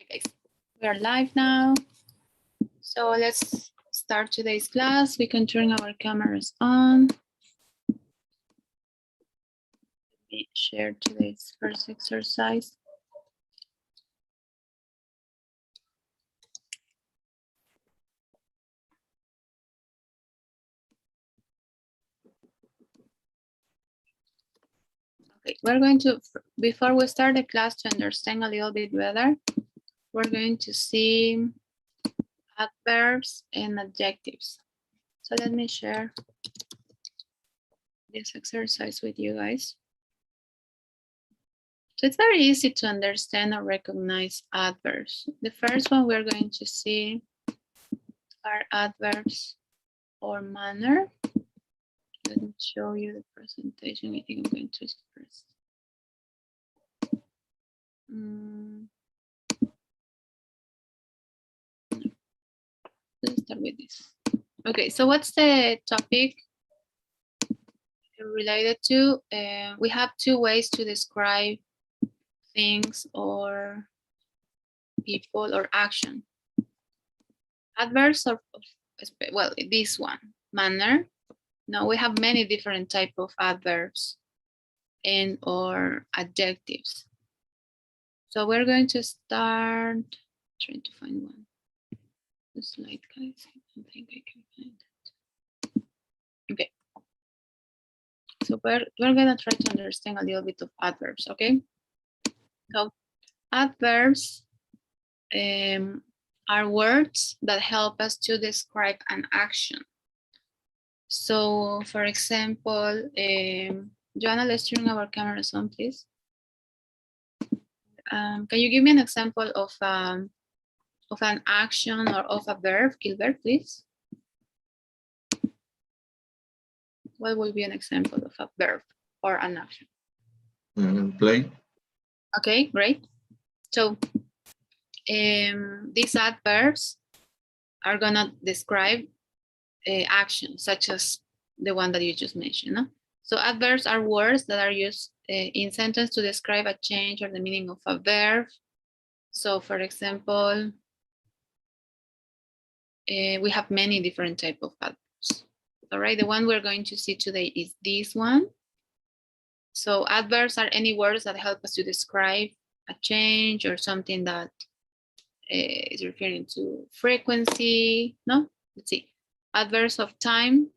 Okay, guys, we are live now. So let's start today's class. We can turn our cameras on. Let me share today's first exercise. Okay, we're going to, before we start the class, to understand a little bit better, we're going to see adverbs and adjectives. So let me share this exercise with you guys. So it's very easy to understand or recognize adverbs. The first one we're going to see are adverbs or manner. Let me show you the presentation. I think I'm going to express. Let's start with this. Okay, so what's the topic related to? We have two ways to describe things or people or action. Adverbs of well, this one, manner. Now we have many different type of adverbs and or adjectives. So we're going to start trying to find one. The slide, guys. I don't think I can find it. Okay. So we're gonna try to understand a little bit of adverbs, okay? So adverbs are words that help us to describe an action. So for example, Joanna, let's turn our cameras on, please. Can you give me an example of an action or of a verb, Gilbert, please? What would be an example of a verb or an action? Play. Okay, great. So these adverbs are gonna describe actions such as the one that you just mentioned. No? So adverbs are words that are used in sentence to describe a change or the meaning of a verb. So for example, we have many different type of adverbs. All right, the one we're going to see today is this one. So adverbs are any words that help us to describe a change or something that is referring to frequency. No, let's see. Adverbs of time.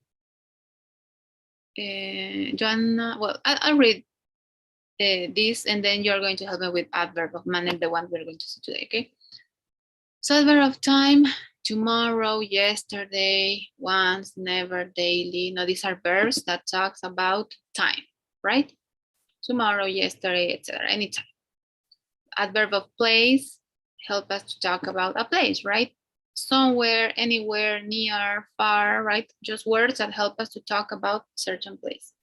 Joanna, well, I'll read this and then you're going to help me with adverb of manner, the one we're going to see today, okay? So adverb of time, tomorrow, yesterday, once, never, daily. Now these are verbs that talks about time, right? Tomorrow, yesterday, etc. Anytime. Adverb of place help us to talk about a place, right? Somewhere, anywhere, near, far, right? Just words that help us to talk about certain place.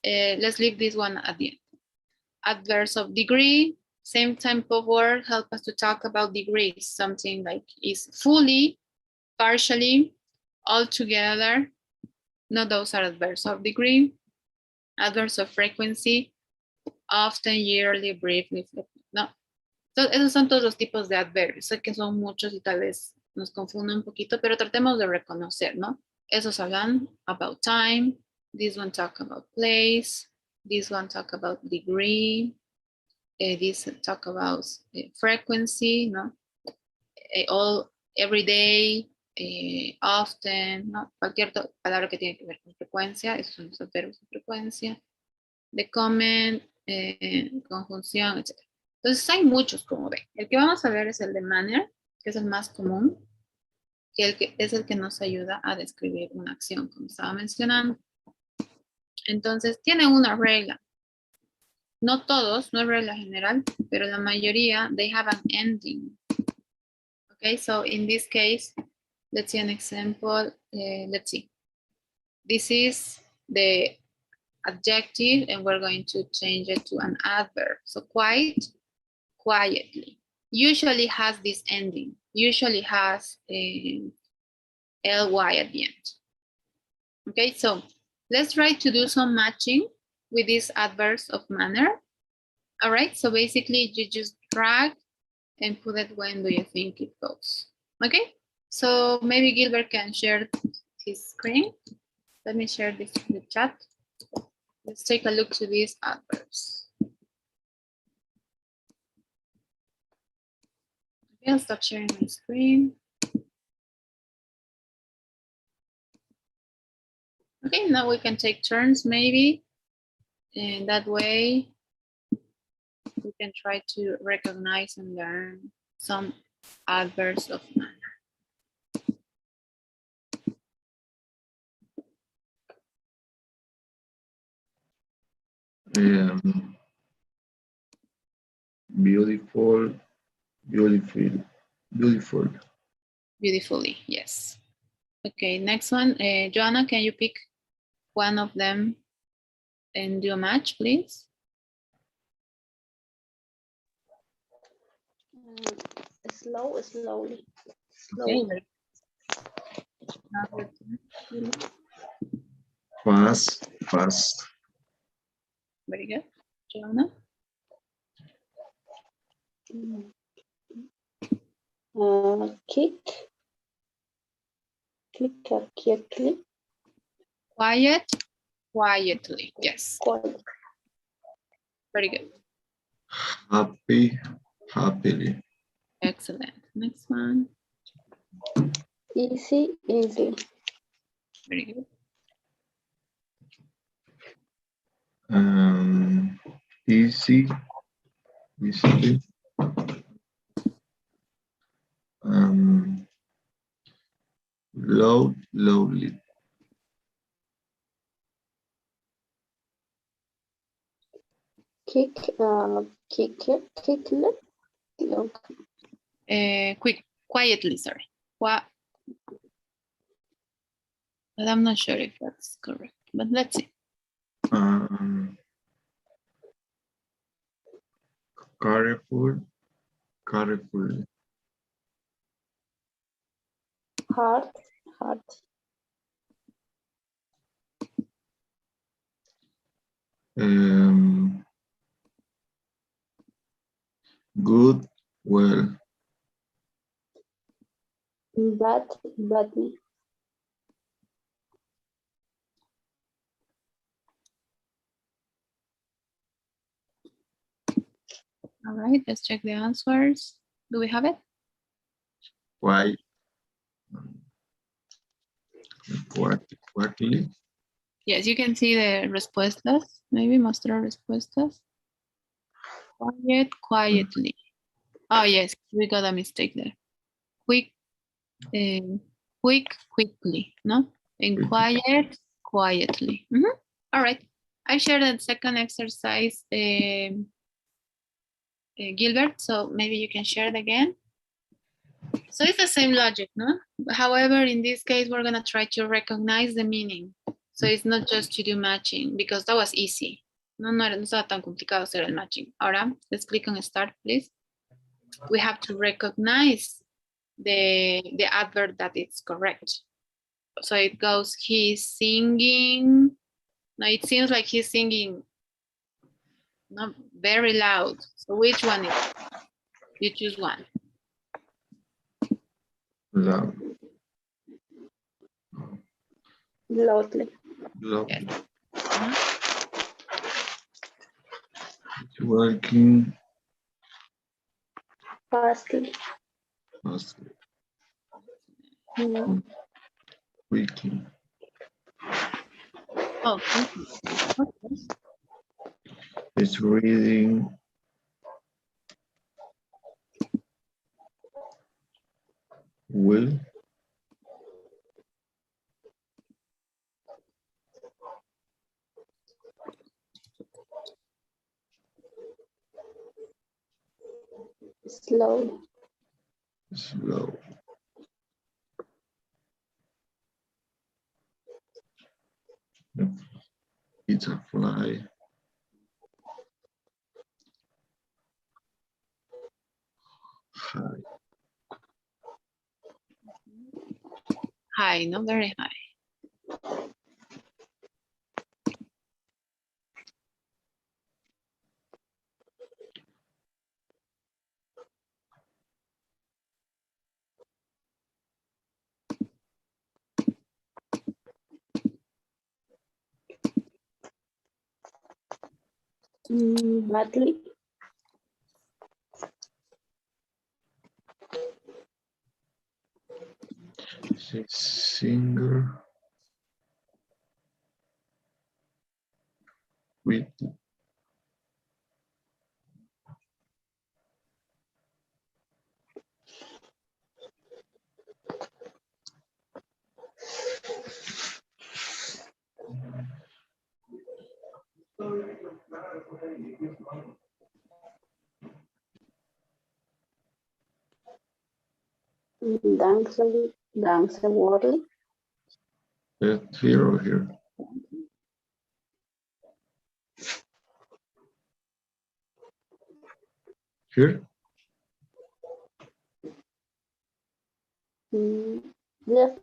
Let's leave this one at the end. Adverbs of degree, same type of word, help us to talk about degrees. Something like is fully, partially, altogether. No, those are adverbs of degree. Adverbs of frequency, often, yearly, briefly, no. So, esos son todos los tipos de adverbios. Sé que son muchos y tal vez nos confunden un poquito, pero tratemos de reconocer, ¿no? Esos hablan about time. This one talk about place. This one talk about degree. This talk about frequency, ¿no? All, every day, often, ¿no? Cualquier palabra que tiene que ver con frecuencia, esos son los adverbios de frecuencia. The comment, conjunción, etc. Entonces hay muchos, como ven. El que vamos a ver es el de manner, que es el más común, que es el que nos ayuda a describir una acción, como estaba mencionando. Entonces, tiene una regla. No todos, no es regla general, pero la mayoría, they have an ending. Okay, so in this case, let's see an example. Let's see. This is the adjective, and we're going to change it to an adverb. So quiet, quietly. Usually has this ending. Usually has a ly at the end. Okay, so let's try to do some matching with these adverbs of manner. All right, so basically you just drag and put it when do you think it goes. Okay, so maybe Gilbert can share his screen. Let me share this in the chat. Let's take a look to these adverbs. Okay, I'll stop sharing my screen. Okay, now we can take turns maybe, and that way we can try to recognize and learn some adverbs of manner. Beautiful, beautiful, beautiful. Beautifully, yes. Okay, next one. Joanna, can you pick one of them and do a match, please? Slowly. Okay, Fast, fast. very good. Joanna? Kick. Click or quickly. Quiet, quietly. Yes, Quiet. very good. Happy, happily. Excellent. Next one. Easy, easily. Very good. Easy, easily. Loud, lovely. Kick, kickly. Quietly, sorry. But I'm not sure if that's correct, but let's see. Careful, carefully. Hard. Good, well. Badly. All right, let's check the answers. Do we have it? Why? Quickly. Yes, you can see the respuestas. Maybe mostrar respuestas. Quiet, quietly. Oh, yes, we got a mistake there. Quick, quickly, no? And quiet, quietly. All right. I shared that second exercise, Gilbert, so maybe you can share it again. So it's the same logic, no? However, in this case, we're gonna try to recognize the meaning. So it's not just to do matching, because that was easy. No estaba tan complicado hacer el matching. Ahora, let's click on start, please. We have to recognize the adverb that it's correct. So it goes, he's singing. No, it seems like he's singing not very loud. So which one is it? You choose one. Loud. Loudly. Lovely. Yes. Working Fastly. fast, Mm. quickly. Oh, okay. It's reading will. Slowly. Slow. It's a fly. High. High, not very high. Badly. Singer with Dancewardly. here or here? Here? Yes.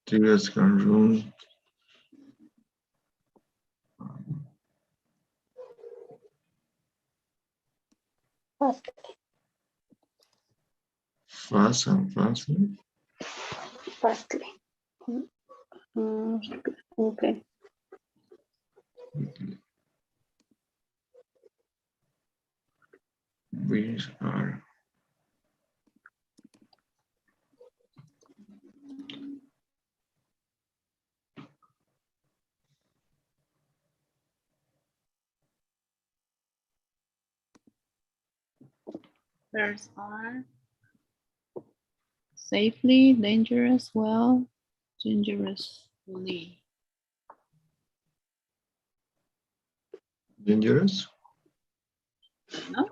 Tears can run. Fast. Fast and fastly. Fastly. Okay. Which are There's are safely, dangerous, well, dangerously. dangerous? No?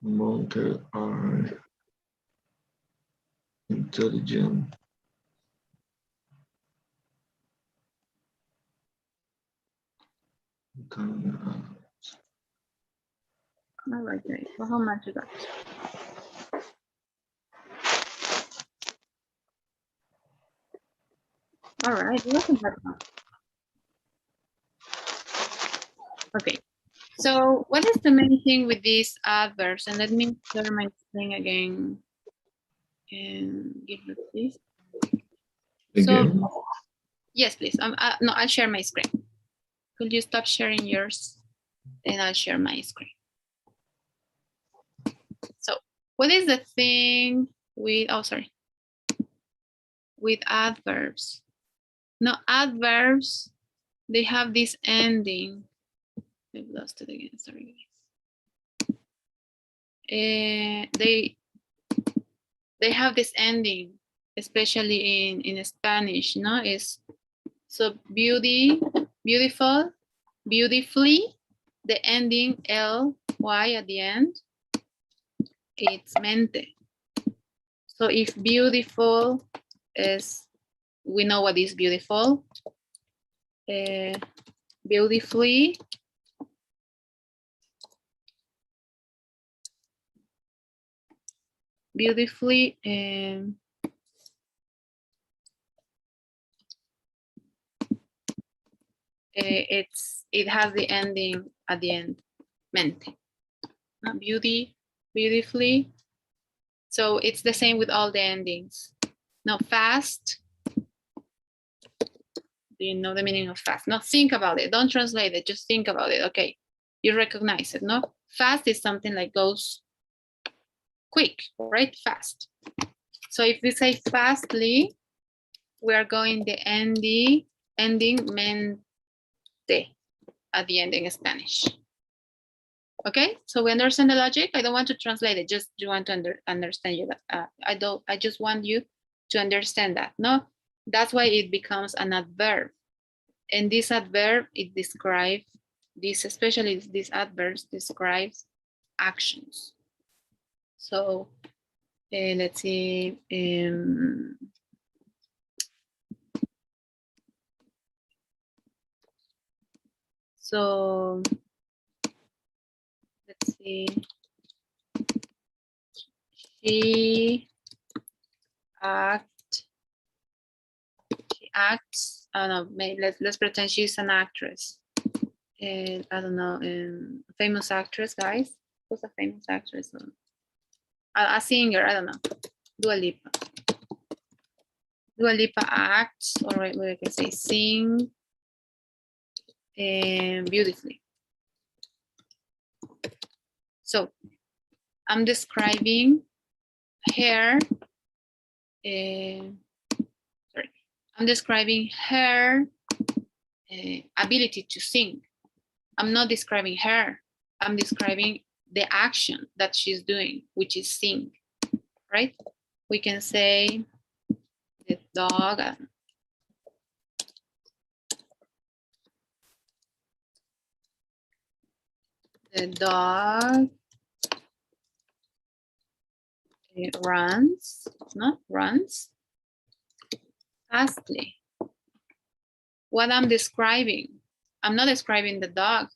Monkey are intelligent. All right, great. Well, how much you got? All right, it wasn't that much. Okay, so what is the main thing with these adverbs? And let me share my screen again and give it this. Again? So, yes, please. No, I'll share my screen. Could you stop sharing yours? And I'll share my screen. So, what is the thing with, oh, sorry, with adverbs? Now, adverbs, they have this ending. I've lost it again, sorry. They have this ending, especially in Spanish, no? Is so beautiful, beautifully, the ending ly at the end, it's mente. So if beautiful is, we know what is beautiful. Beautifully, beautifully, it has the ending at the end, mente. Beautifully. So it's the same with all the endings. Now fast. Do you know the meaning of fast? No, think about it. Don't translate it. Just think about it. Okay, you recognize it, no? Fast is something like goes quick, right? Fast. So if we say fastly, we are going the ending mente at the end in Spanish. Okay, so we understand the logic. I don't want to translate it. Just you want to understand you. I just want you to understand that. No, that's why it becomes an adverb. And this adverb, it describes this, especially these adverbs describes actions. So let's see. So let's see. She acts. Oh no, let's pretend she's an actress. I don't know, famous actress, guys. Who's a famous actress? A singer, I don't know. Dua Lipa. Dua Lipa acts, or we can say sing beautifully. So I'm describing her, sorry, I'm describing her ability to sing. I'm not describing her. I'm describing the action that she's doing, which is sing, right? We can say the dog. The dog runs, no, runs fastly. What I'm describing, I'm not describing the dog.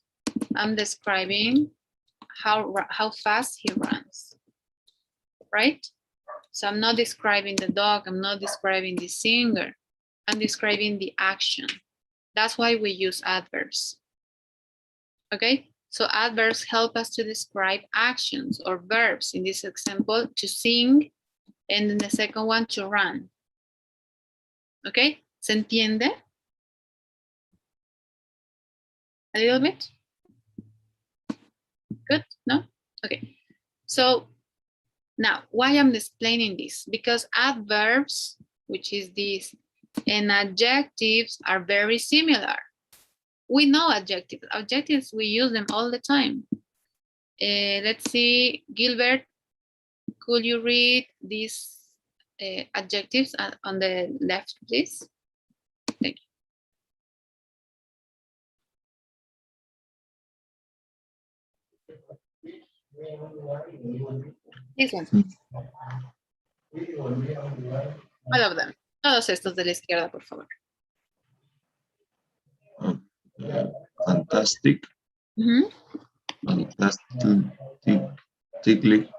I'm describing how fast he runs, right? So I'm not describing the dog. I'm not describing the singer. I'm describing the action. That's why we use adverbs. Okay, so adverbs help us to describe actions or verbs. In this example, to sing, and then the second one, to run. Okay, ¿se entiende? A little bit? Good, no? Okay, so now why I'm explaining this? Because adverbs, which is this, and adjectives are very similar. We know adjectives. Adjectives, we use them all the time. Let's see, Gilbert, could you read these adjectives on the left, please? Thank you. This one. All of them. Todos estos de la izquierda, por favor. Fantastic. Fantastically.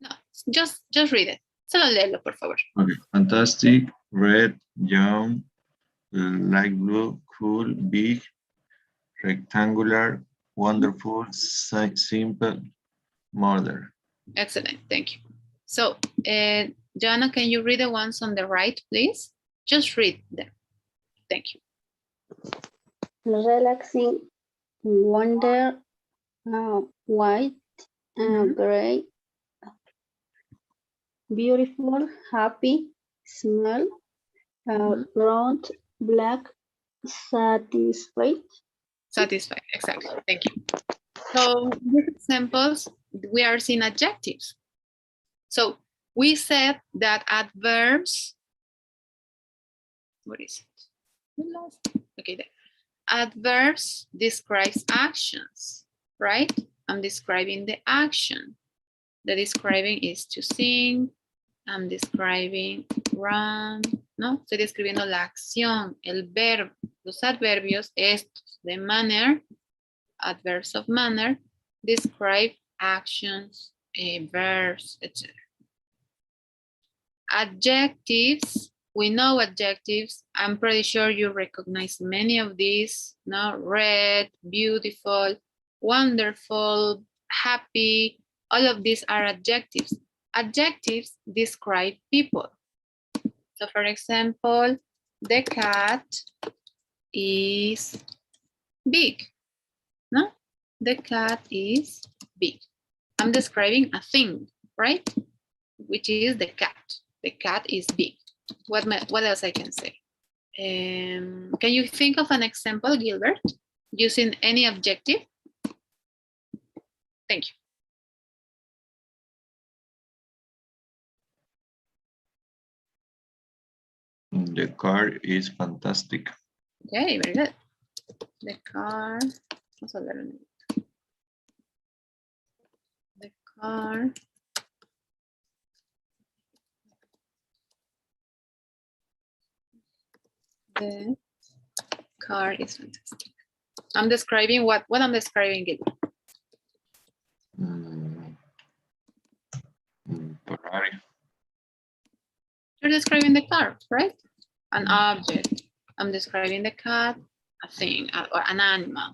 No, just read it. Solo léelo, por favor. Okay. Fantastic, red, young, light blue, cool, big, rectangular, wonderful, simple, murder. Excellent, thank you. So, Joanna, can you read the ones on the right, please? Just read them. Thank you. Relaxing, wonder, white, gray, beautiful, happy, smell, round, black, satisfied. Satisfied, exactly, thank you. So these examples, we are seeing adjectives. So we said that adverbs, what is it? Okay, there. Adverbs describes actions, right? I'm describing the action. The describing is to sing. I'm describing run, ¿no? Estoy describiendo la acción, el verbo. Los adverbios, estos, de manner, adverbs of manner, describe actions, verbs, etc. Adjectives, we know adjectives. I'm pretty sure you recognize many of these, no? Red, beautiful, wonderful, happy, all of these are adjectives. Adjectives describe people. So for example, the cat is big, no? The cat is big. I'm describing a thing, right? Which is the cat. The cat is big. What else I can say? Can you think of an example, Gilbert, using any adjective? Thank you. The car is fantastic. Okay, very good. The car, vamos a hablar un minuto. The car is fantastic. I'm describing what I'm describing, Gilbert. Ferrari. You're describing the car, right? An object. I'm describing the cat, a thing, or an animal.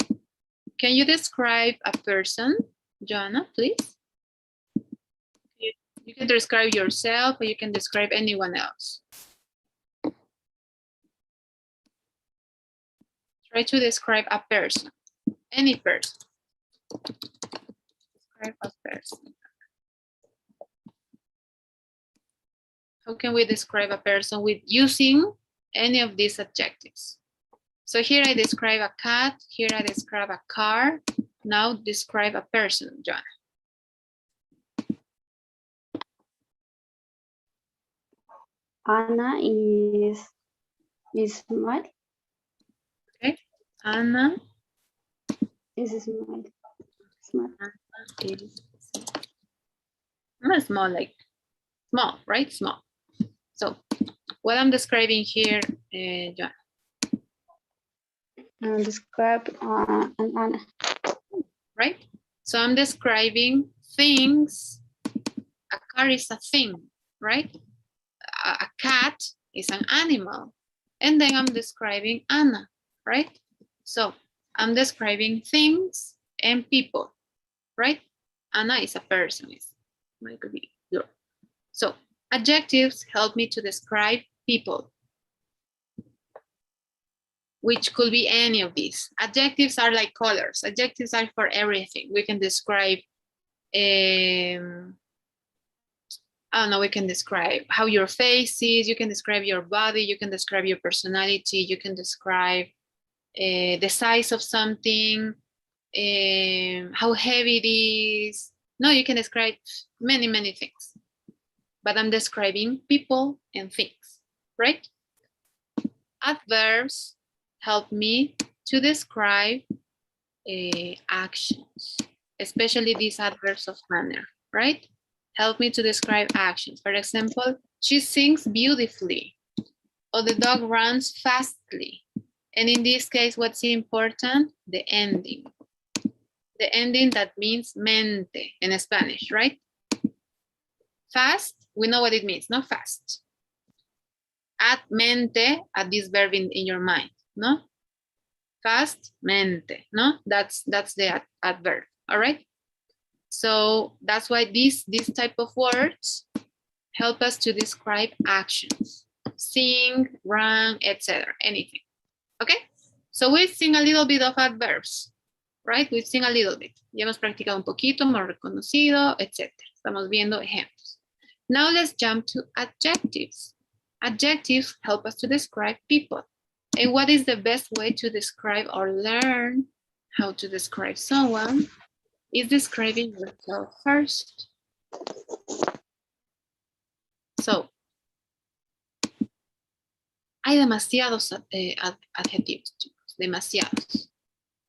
Can you describe a person, Joanna, please? You can describe yourself or you can describe anyone else. Try to describe a person, any person. Describe a person. How can we describe a person with using any of these adjectives? So here I describe a cat, here I describe a car. Now describe a person, John. Anna is smart. Okay, Anna Is smart. Smart. is not small, like small, right? Small. So what I'm describing here, John. Describe an Anna. Right? So I'm describing things. A car is a thing, right? A cat is an animal. And then I'm describing Anna, right? So I'm describing things and people, right? Anna is a person, it could be plural. So adjectives help me to describe people, which could be any of these. Adjectives are like colors. Adjectives are for everything. We can describe, I don't know, we can describe how your face is, you can describe your body, you can describe your personality, you can describe the size of something, how heavy it is. No, you can describe many, many things. But I'm describing people and things, right? Adverbs help me to describe actions, especially these adverbs of manner, right? Help me to describe actions. For example, she sings beautifully, or the dog runs fastly. And in this case, what's important? The ending. The ending that means mente in Spanish, right? Fast, we know what it means, not fast. Add mente at this verb in your mind, no? Fast, mente, no? That's the adverb, all right? So that's why these type of words help us to describe actions. Sing, run, etc. Anything. Okay? So we've seen a little bit of adverbs, right? We've seen a little bit. Ya hemos practicado un poquito, hemos reconocido, etc. Estamos viendo ejemplos. Now let's jump to adjectives. Adjectives help us to describe people. And what is the best way to describe or learn how to describe someone? Is describing yourself first. So, hay demasiados adjetivos, chicos, demasiados.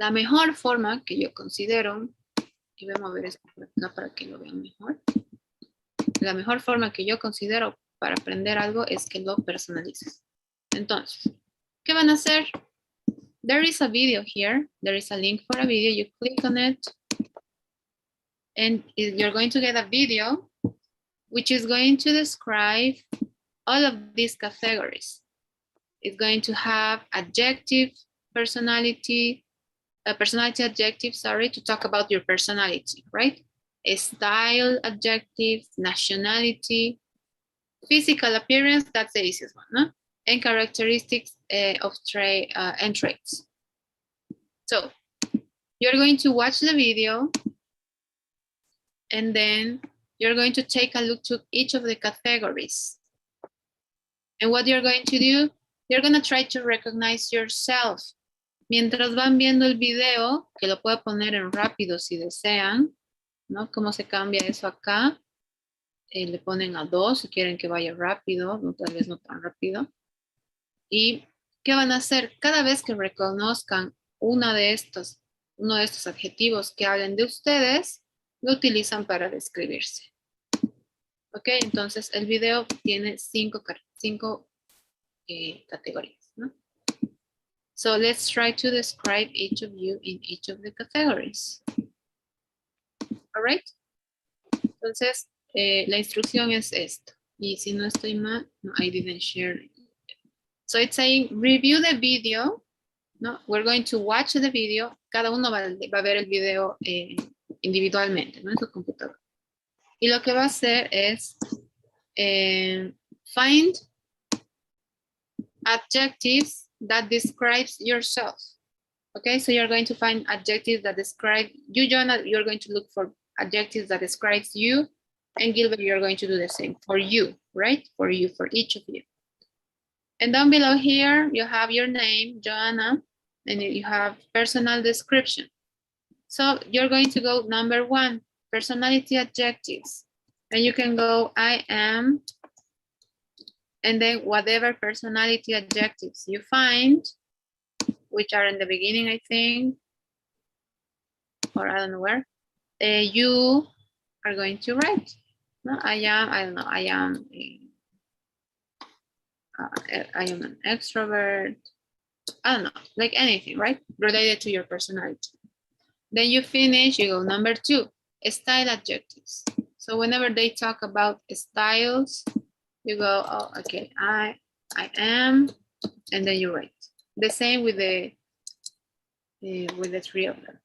La mejor forma que yo considero, y voy a mover esto por acá para que lo vean mejor. La mejor forma que yo considero para aprender algo es que lo personalices. Entonces, ¿qué van a hacer? There is a video here. There is a link for a video. You click on it. And you're going to get a video which is going to describe all of these categories. It's going to have adjective, personality adjective, sorry, to talk about your personality, right? A style adjective, nationality, physical appearance, that's the easiest one, no? And characteristics of and traits. So you're going to watch the video and then you're going to take a look to each of the categories. And what you're going to do, you're going to try to recognize yourself. Mientras van viendo el video, que lo puedo poner en rápido si desean, ¿no? ¿Cómo se cambia eso acá? Le ponen a 2 si quieren que vaya rápido, no, tal vez no tan rápido. ¿Y qué van a hacer? Cada vez que reconozcan uno de estos adjetivos que hablen de ustedes, lo utilizan para describirse. Ok, entonces el video tiene 5 categorías, ¿no? So let's try to describe each of you in each of the categories. All right? Entonces, la instrucción es esto. Y si no estoy mal, no, I didn't share. So it's saying, review the video, ¿no? We're going to watch the video. Cada uno va a ver el video individualmente, ¿no? En su computadora. Y lo que va a hacer es find adjectives that describes yourself. Okay, so you're going to find adjectives that describe you, Jonah. You're going to look for adjectives that describes you, and Gilbert, you're going to do the same for you, right? For you, for each of you. And down below here, you have your name, Joanna, and you have personal description. So you're going to go number 1, personality adjectives. And you can go, I am, and then whatever personality adjectives you find, which are in the beginning, I think, or I don't know where, you are going to write. No, I am, I don't know, I am an extrovert. I don't know, like anything, right? Related to your personality. Then you finish, you go number 2, style adjectives. So whenever they talk about styles, you go, oh, okay, I am, and then you write. The same with the 3 of them.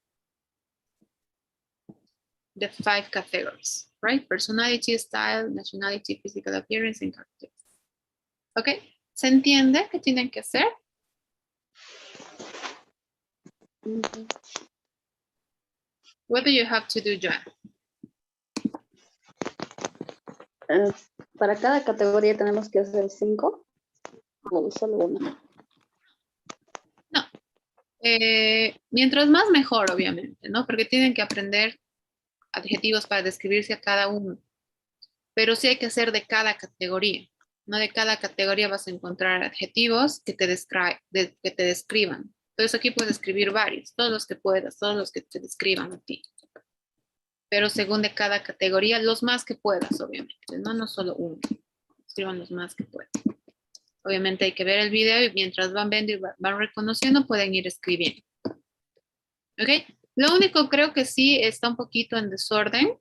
The 5 categories, right? Personality, style, nationality, physical appearance, and characteristics. Okay, ¿se entiende qué tienen que hacer? What do you have to do, Joanne? Para cada categoría tenemos que hacer 5 o solo una. No. Mientras más mejor, obviamente, ¿no? Porque tienen que aprender adjetivos para describirse a cada uno. Pero sí hay que hacer de cada categoría. No de cada categoría vas a encontrar adjetivos que te describan. Entonces aquí puedes escribir varios, todos los que puedas, todos los que te describan a ti. Pero según de cada categoría, los más que puedas, obviamente, no solo uno. Escriban los más que puedan. Obviamente hay que ver el video y mientras van viendo y van reconociendo, pueden ir escribiendo. ¿Ok? Lo único creo que sí está un poquito en desorden,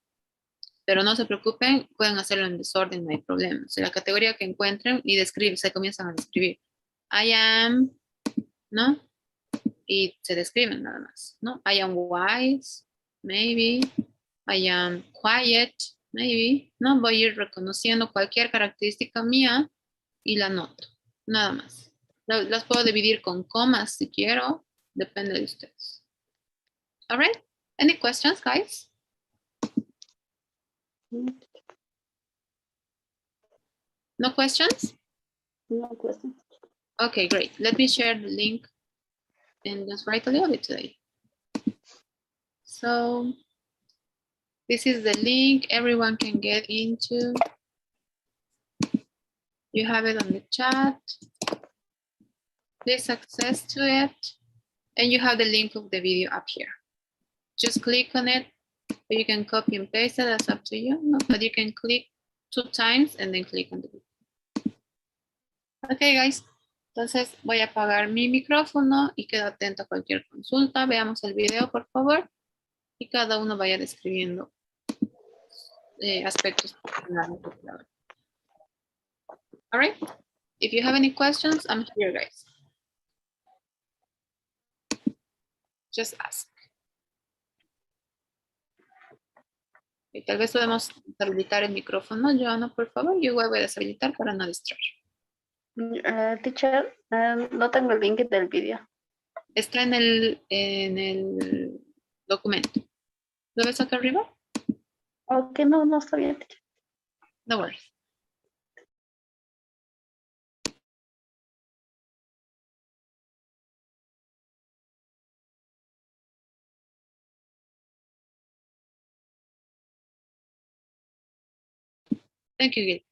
pero no se preocupen, pueden hacerlo en desorden, no hay problema. O sea, la categoría que encuentren y se comienzan a describir. I am, ¿no? Y se describen nada más, ¿no? I am wise, maybe. I am quiet, maybe. No, voy a ir reconociendo cualquier característica mía y la anoto, nada más. Las puedo dividir con comas si quiero, depende de ustedes. All right, any questions, guys? No questions? No question. Okay, great. Let me share the link and just write a little bit today. So this is the link everyone can get into. You have it on the chat. Please access to it. And you have the link of the video up here. Just click on it. Or you can copy and paste it, that's up to you. No, but you can click 2 times and then click on the video. Okay, guys. Entonces voy a apagar mi micrófono y quedo atento a cualquier consulta. Veamos el video, por favor. Y cada uno vaya describiendo aspectos personales. All right. If you have any questions, I'm here, guys. Just ask. Y tal vez podemos deshabilitar el micrófono. Joana, por favor, yo voy a deshabilitar para no distraer. Teacher, no tengo el link del video. Está en el documento. ¿Lo ves acá arriba? Ok, no está bien, teacher. No worries. Thank you, Gil.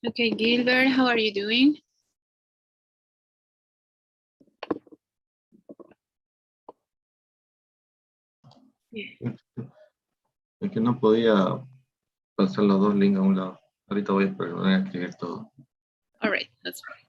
Okay, Gilbert, how are you doing? Yeah. Es que no podía pasar los dos links a un lado. Ahorita voy a escribir todo. All right, that's fine.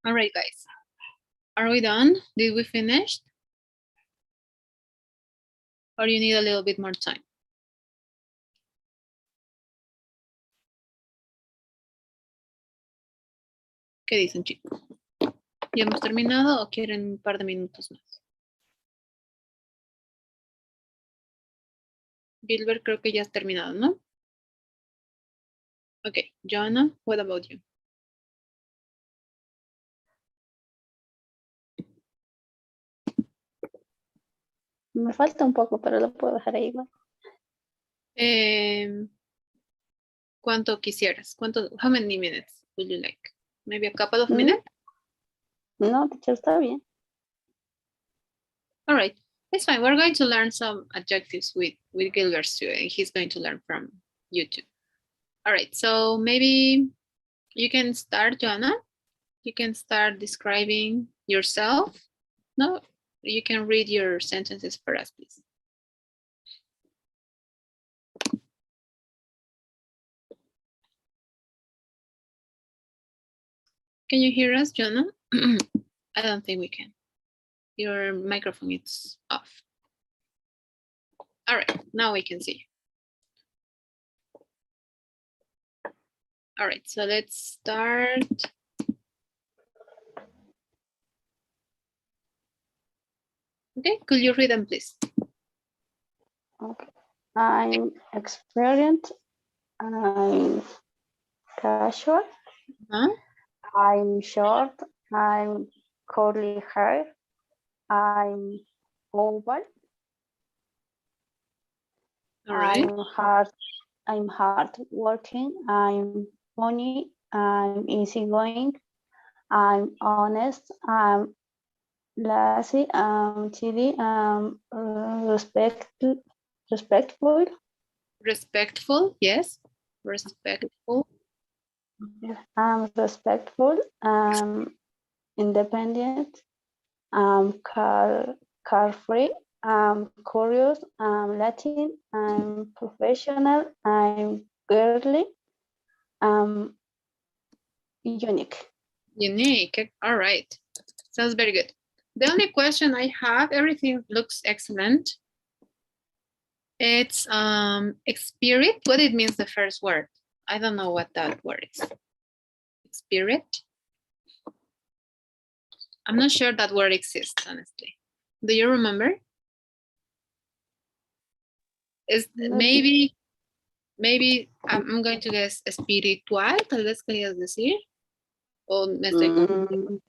All right, guys. Are we done? Did we finish? Or you need a little bit more time? ¿Qué dicen, chicos? ¿Ya hemos terminado o quieren un par de minutos más? Gilbert, creo que ya has terminado, ¿no? Okay, Joanna, what about you? Me falta un poco, pero lo puedo dejar ahí igual. ¿Cuánto quisieras? How many minutes would you like? Maybe a couple of Mm. minutes? No, teacher, está bien. All right, it's fine. We're going to learn some adjectives with Gilbert too, and he's going to learn from you too. All right, so maybe you can start, Joanna. You can start describing yourself. No, you can read your sentences for us, please. Can you hear us, Joanna? I don't think we can. Your microphone is off. All right, now we can see. All right, so let's start. Okay, could you read them, please? Okay. I'm experienced. I'm casual. Huh? I'm short. I'm curly hair. I'm oval. All right. I'm hard working. I'm funny. I'm easygoing. I'm honest. I'm lazy. I'm chilly. I'm respectful. Respectful, yes. Respectful. I'm respectful. I'm independent. I'm carefree. I'm curious. I'm Latin. I'm professional. I'm girly. I'm unique. Unique. All right. Sounds very good. The only question I have, everything looks excellent. It's spirit. What it means, the first word? I don't know what that word is. Spirit. I'm not sure that word exists, honestly. Do you remember? Is maybe I'm going to guess espiritual, tal vez querías decir. O me estoy confundiendo.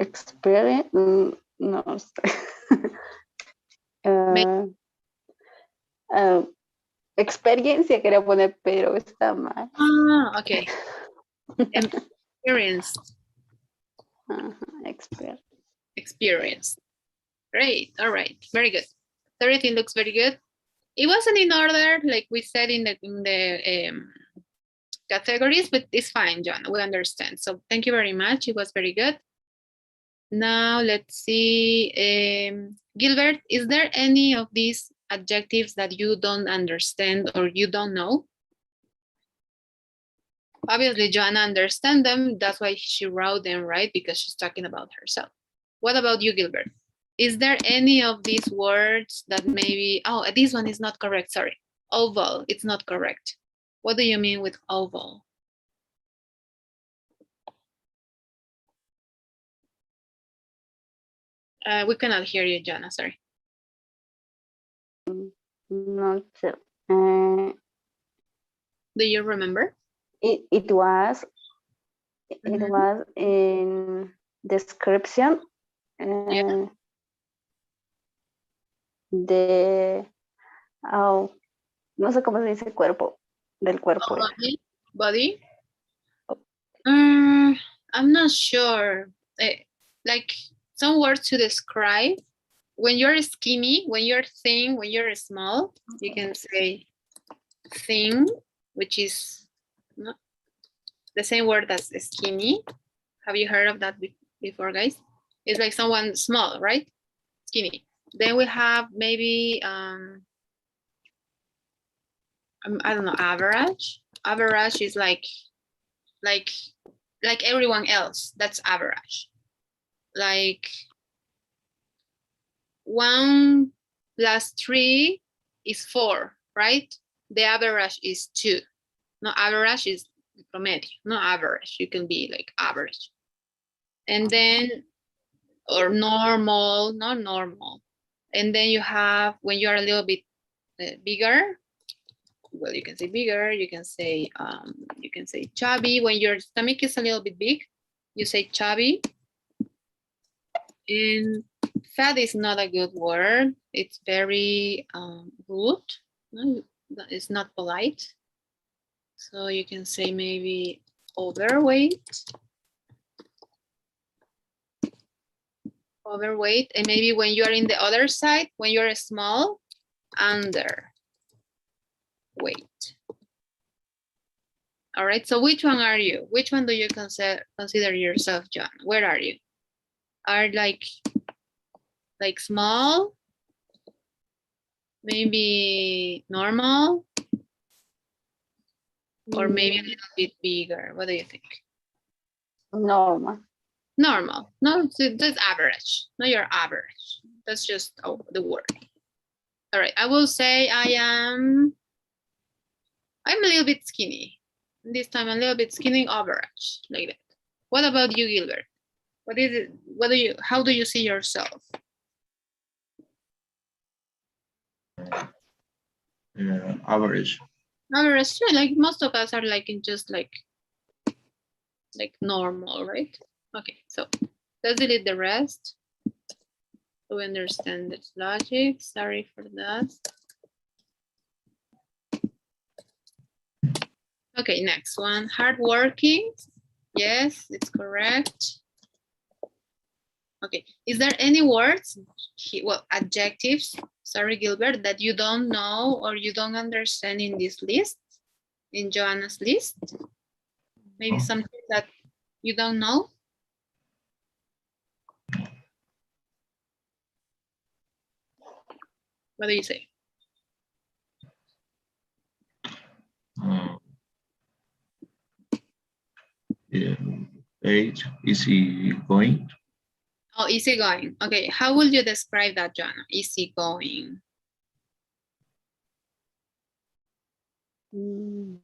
Experience, no sé. Experiencia quería poner, pero está mal. Ah, okay. Experienced. Experience. Great. All right. Very good. Everything looks very good. It wasn't in order, like we said in the categories, but it's fine, John. We understand. So thank you very much. It was very good. Now let's see. Gilbert, is there any of these adjectives that you don't understand or you don't know? Obviously, Joanna understands them. That's why she wrote them, right? Because she's talking about herself. What about you, Gilbert? Is there any of these words that maybe, oh, this one is not correct, sorry. Oval, it's not correct. What do you mean with oval? We cannot hear you, Joanna, sorry. Not sure. Do you remember? It was in description. Yeah. No sé cómo se dice cuerpo, del cuerpo. Body? I'm not sure. Like some words to describe. When you're skinny, when you're thin, when you're small, you can say thin, which is not the same word as skinny. Have you heard of that before, guys? It's like someone small, right? Skinny. Then we have maybe, I don't know, average. Average is like like everyone else. That's average. Like 1 plus 3 is 4, right? The average is 2. No, average is promedio, no average. You can be like average. And then, or normal, not normal. And then you have, when you are a little bit bigger, well, you can say bigger, you can say chubby. When your stomach is a little bit big, you say chubby. And fat is not a good word. It's very rude. No, it's not polite. So you can say maybe overweight. Overweight. And maybe when you are in the other side, when you're small, underweight. All right, so which one are you? Which one do you consider yourself, John? Where are you? Are like small? Maybe normal? Or maybe a little bit bigger? What do you think? Normal. Normal. No, that's average. No, you're average. That's just the word. All right, I will say I'm a little bit skinny. This time a little bit skinny, average, like that. What about you, Gilbert? What is it? How do you see yourself? Average. Average, yeah, like most of us are like in just like normal, right? Okay, so let's delete the rest. So we understand this logic. Sorry for that. Okay, next one. Hardworking. Yes, it's correct. Okay, is there any words, well, adjectives, sorry, Gilbert, that you don't know or you don't understand in this list, in Joanna's list? Maybe something that you don't know? What do you say? Age, easy going. Oh, easygoing. Okay, how would you describe that, Joanna? Easygoing. Mm.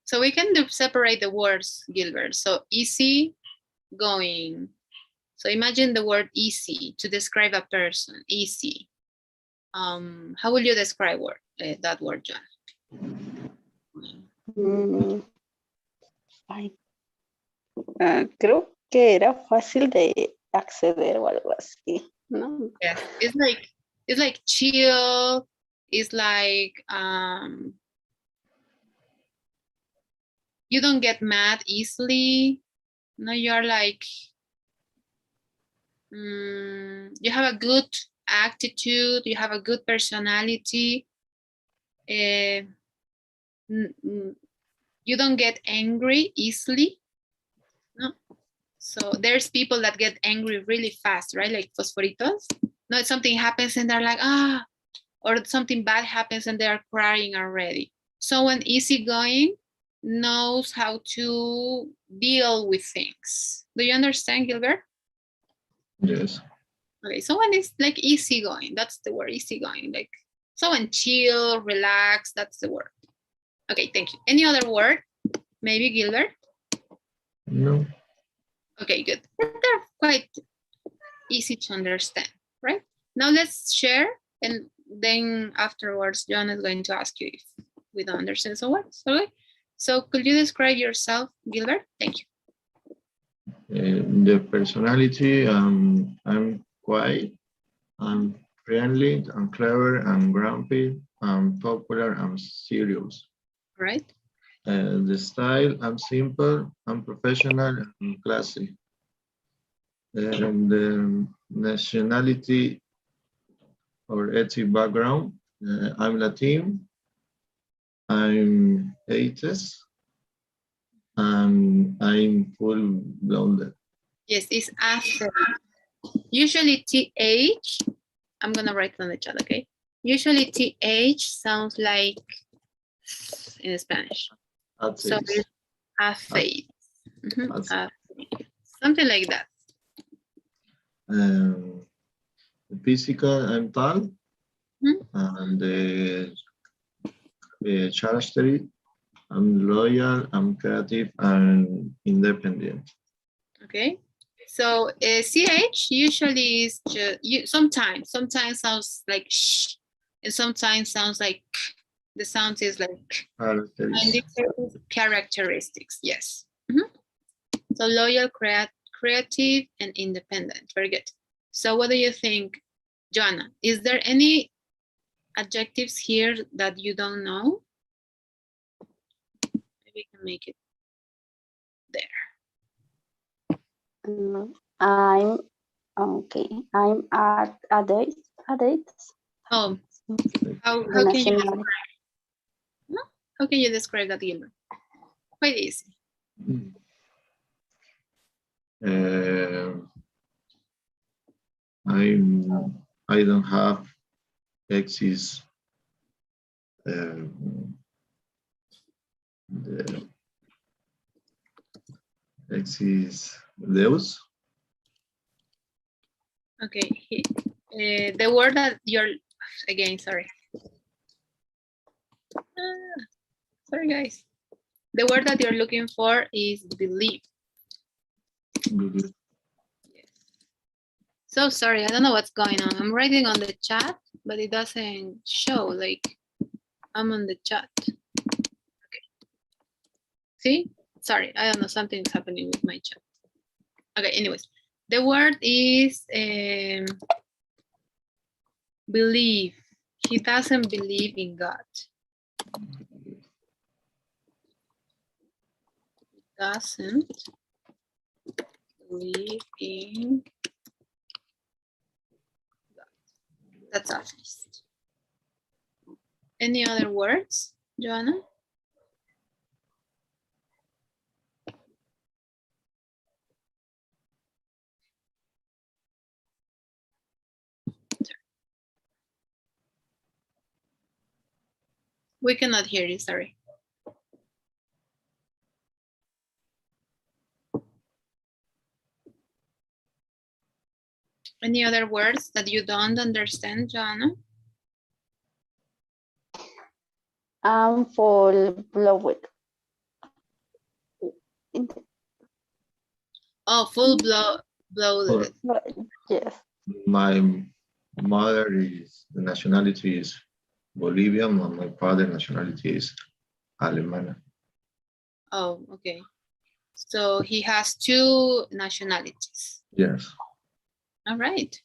So we can separate the words, Gilbert. So easy going. So imagine the word easy to describe a person, easy. How will you describe that word, John? Ay. Creo que era fácil de acceder o algo así, ¿no? Yes, it's like chill. It's like you don't get mad easily. No, you're like you have a good attitude. You have a good personality. You don't get angry easily. No. So there's people that get angry really fast, right? Like fosforitos. No, something happens and they're like, ah, or something bad happens and they're crying already. Someone easygoing knows how to deal with things. Do you understand, Gilbert? Yes. Okay, someone is like easygoing. That's the word, easygoing. Like someone chill, relax. That's the word. Okay, thank you. Any other word? Maybe Gilbert? No. Okay, good. They're quite easy to understand, right? Now let's share, and then afterwards, John is going to ask you if we don't understand some words. Okay. So could you describe yourself, Gilbert? Thank you. The personality, I'm quiet, I'm friendly, I'm clever, I'm grumpy, I'm popular, I'm serious. Right. The style, I'm simple, I'm professional, I'm classy. And the nationality or ethnic background, I'm Latin, I'm 80s, and I'm full blonde. Yes, it's after. Usually TH, I'm gonna write it on the chat, okay? Usually TH sounds like in Spanish. So Atheist. it's atheist. Mhm, Atheist. atheist. Something like that. Physical, I'm tall. Mhm. And characteristic, I'm loyal, I'm creative, and independent. Okay. So CH usually is just, sometimes sounds like sh, and sometimes sounds like k. The sound is like k. And Characteristic. this is characteristics, yes. Mhm. So loyal, creative, and independent. Very good. So what do you think, Joanna? Is there any adjectives here that you don't know? Maybe we can make it there. I'm okay. I'm at a date. Oh, how The can you nationality. describe? No? How can you describe that, Gilbert? Quite easy. I don't have exes. The exes Deus. Okay. The word that you're again. Sorry. Sorry, guys. The word that you're looking for is believe. Believe. So sorry, I don't know what's going on. I'm writing on the chat, but it doesn't show like I'm on the chat. Okay. See? Sorry, I don't know. Something's happening with my chat. Okay, anyways. The word is believe. He doesn't believe in God. He doesn't believe in God. That's atheist. Any other words, Joanna? We cannot hear you, sorry. Any other words that you don't understand, Joanna? I'm full blooded. Oh, full blooded. Yes. My mother is, the nationality is Bolivian, and my father nationality is Alemana. Oh, okay. So he has two nationalities. Yes. All right.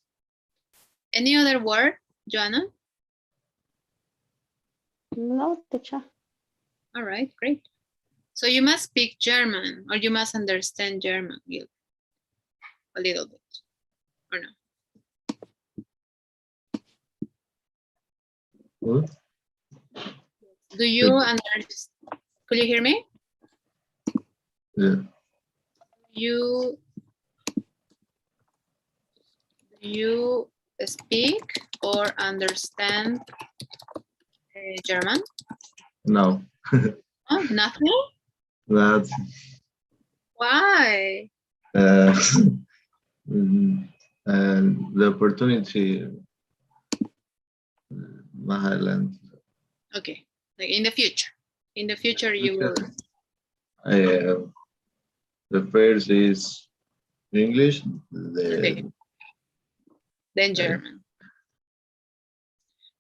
Any other word, Joanna? No, teacher. All right, great. So you must speak German or you must understand German, Gil, a little bit, or no? Good. Do you understand? Could you hear me? Yeah. Do you speak or understand German? No. Oh, nothing? That's Why? and the opportunity más adelante. Okay, like in the future. In the future, you will. The first is English. Okay. Then German.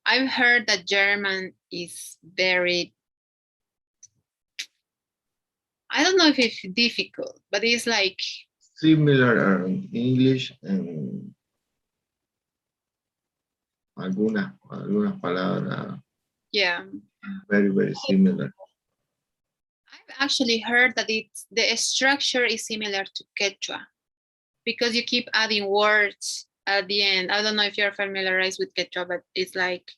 I've heard that German is very, I don't know if it's difficult, but it's like Similar in English and algunas palabras yeah. very, very similar. I've actually heard that the structure is similar to Quechua because you keep adding words at the end. I don't know if you're familiarized with Quechua, but it's like,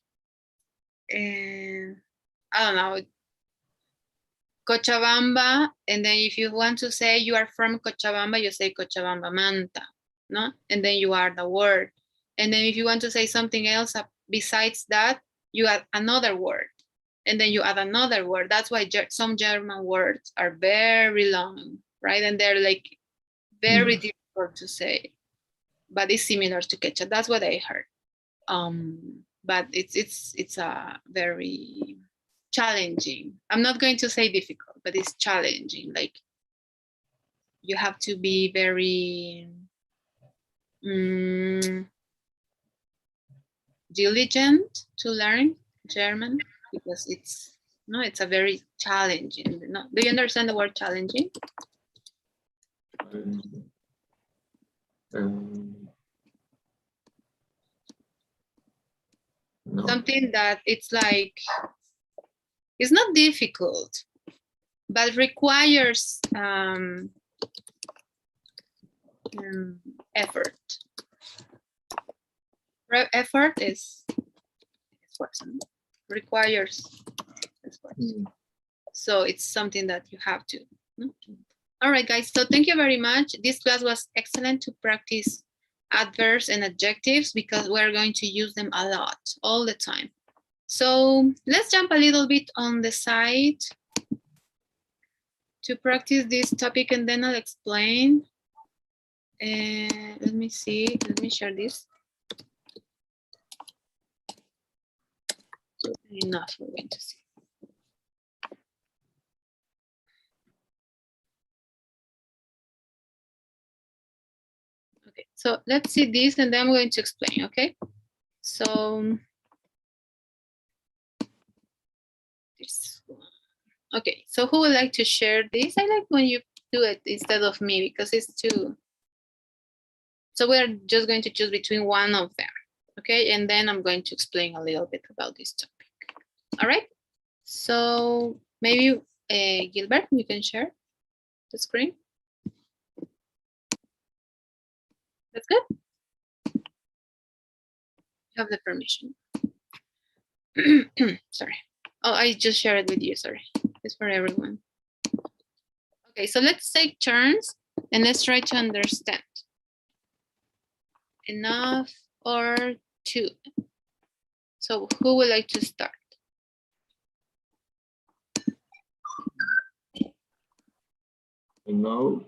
I don't know, Cochabamba, and then if you want to say you are from Cochabamba, you say Cochabamba Manta, no? And then you add the word. And then if you want to say something else besides that, you add another word, and then you add another word. That's why some German words are very long, right? And they're like very difficult to say, but it's similar to ketchup. That's what I heard. But it's a very challenging. I'm not going to say difficult, but it's challenging. Like you have to be very diligent to learn German because it's a very challenging. No, do you understand the word challenging? No. Something that it's like, it's not difficult, but requires effort. Effort is requires effort. So it's something that you have to. All right, guys. So thank you very much. This class was excellent to practice adverbs and adjectives because we're going to use them a lot, all the time. So let's jump a little bit on the side to practice this topic, and then I'll explain. Let me see. Let me share this. So enough, we're going to see. Okay, so let's see this, and then I'm going to explain, okay? So this one. Okay, so who would like to share this? I like when you do it instead of me because it's too. So we're just going to choose between one of them, okay? And then I'm going to explain a little bit about this topic. All right, so maybe Gilbert, you can share the screen. That's good. You have the permission. Sorry. Oh, I just shared it with you, sorry. It's for everyone. Okay, so let's take turns and let's try to understand. Enough or two? So who would like to start? No.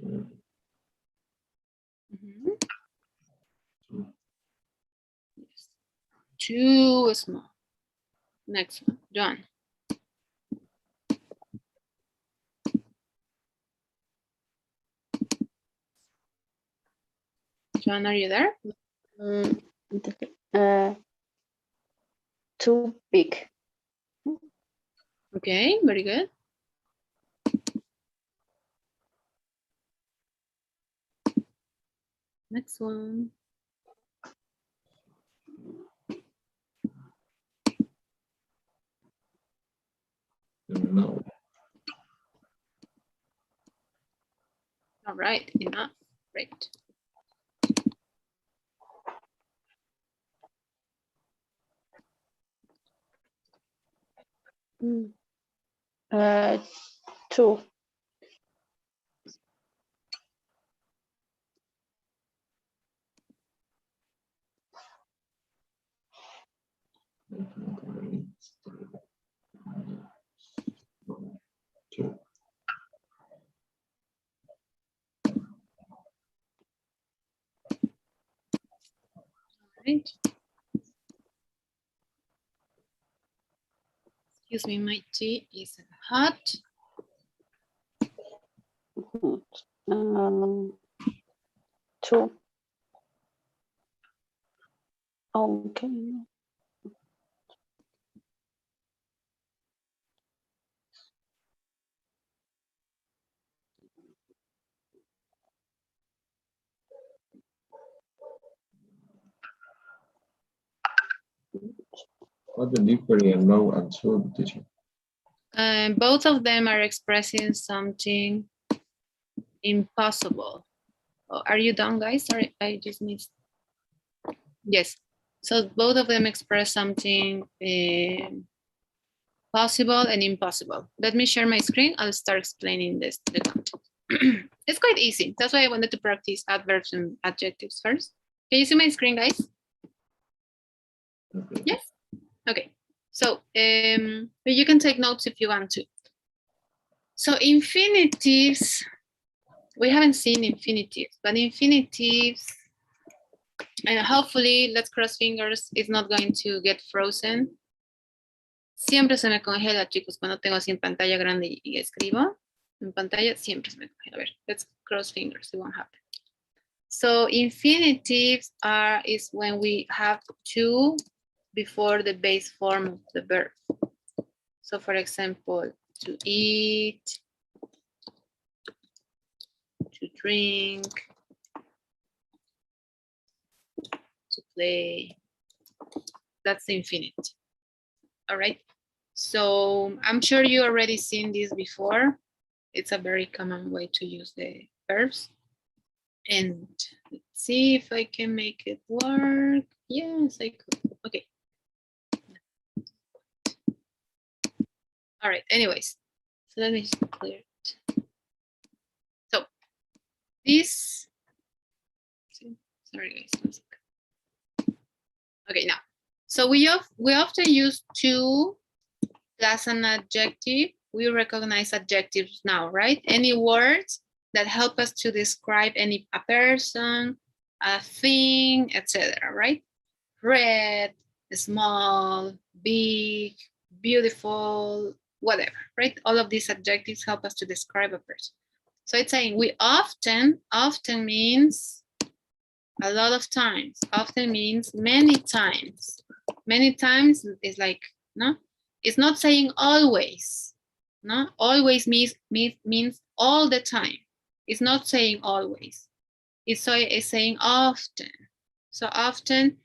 Yes. Too small. Next one, John. John, are you there? Too big. Okay, very good. Next one. No. All right, enough. Great. Two. Two. Right. Excuse me, my tea is hot. Two. Okay. What's the difference in no and two, teacher? Both of them are expressing something impossible. Oh, are you done, guys? Sorry, I just missed. Yes. So both of them express something possible and impossible. Let me share my screen. I'll start explaining the content. It's quite easy. That's why I wanted to practice adverbs and adjectives first. Can you see my screen, guys? Okay. Yes? Okay. So but you can take notes if you want to. So infinitives, we haven't seen infinitives, but infinitives, and hopefully, let's cross fingers, it's not going to get frozen. Siempre se me congela, chicos, cuando tengo así en pantalla grande y escribo. En pantalla siempre se me congela. A ver, let's cross fingers, it won't happen. So infinitives is when we have to before the base form of the verb. So for example, to eat, to drink, to play. That's the infinitive. All right. So I'm sure you already seen this before. It's a very common way to use the verbs. And let's see if I can make it work. Yes, I could. Okay. All right. Anyways, so let me just clear it. So this, sorry guys, 1 second. Okay, now, so we often use to plus an adjective. We recognize adjectives now, right? Any words that help us to describe a person, a thing, etc., right? Red, small, big, beautiful, whatever, right? All of these adjectives help us to describe a person. So it's saying we often means a lot of times, often means many times. Many times is like, no? It's not saying always, no? Always means all the time. It's not saying always. It's saying often. So often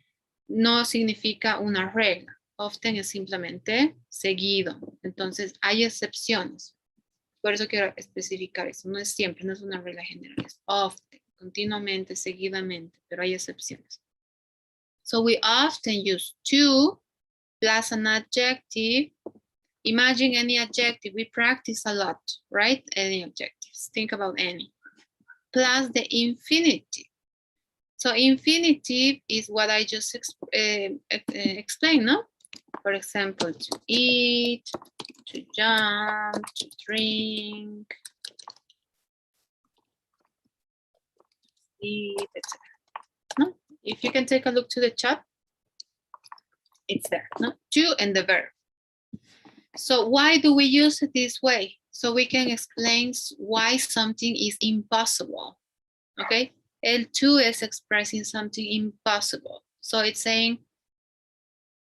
no significa una regla. Often es simplemente seguido. Entonces hay excepciones. Por eso quiero especificar eso. No es siempre, no es una regla general. Es often, continuamente, seguidamente, pero hay excepciones. So we often use to plus an adjective. Imagine any adjective. We practice a lot, right? Any adjectives. Think about any. Plus the infinitive. So infinitive is what I just explained, no? For example, to eat, to jump, to drink, eat, etc. No? If you can take a look to the chat, it's there, no? To and the verb. So why do we use it this way? So we can explain why something is impossible, okay? El to is expressing something impossible. So it's saying,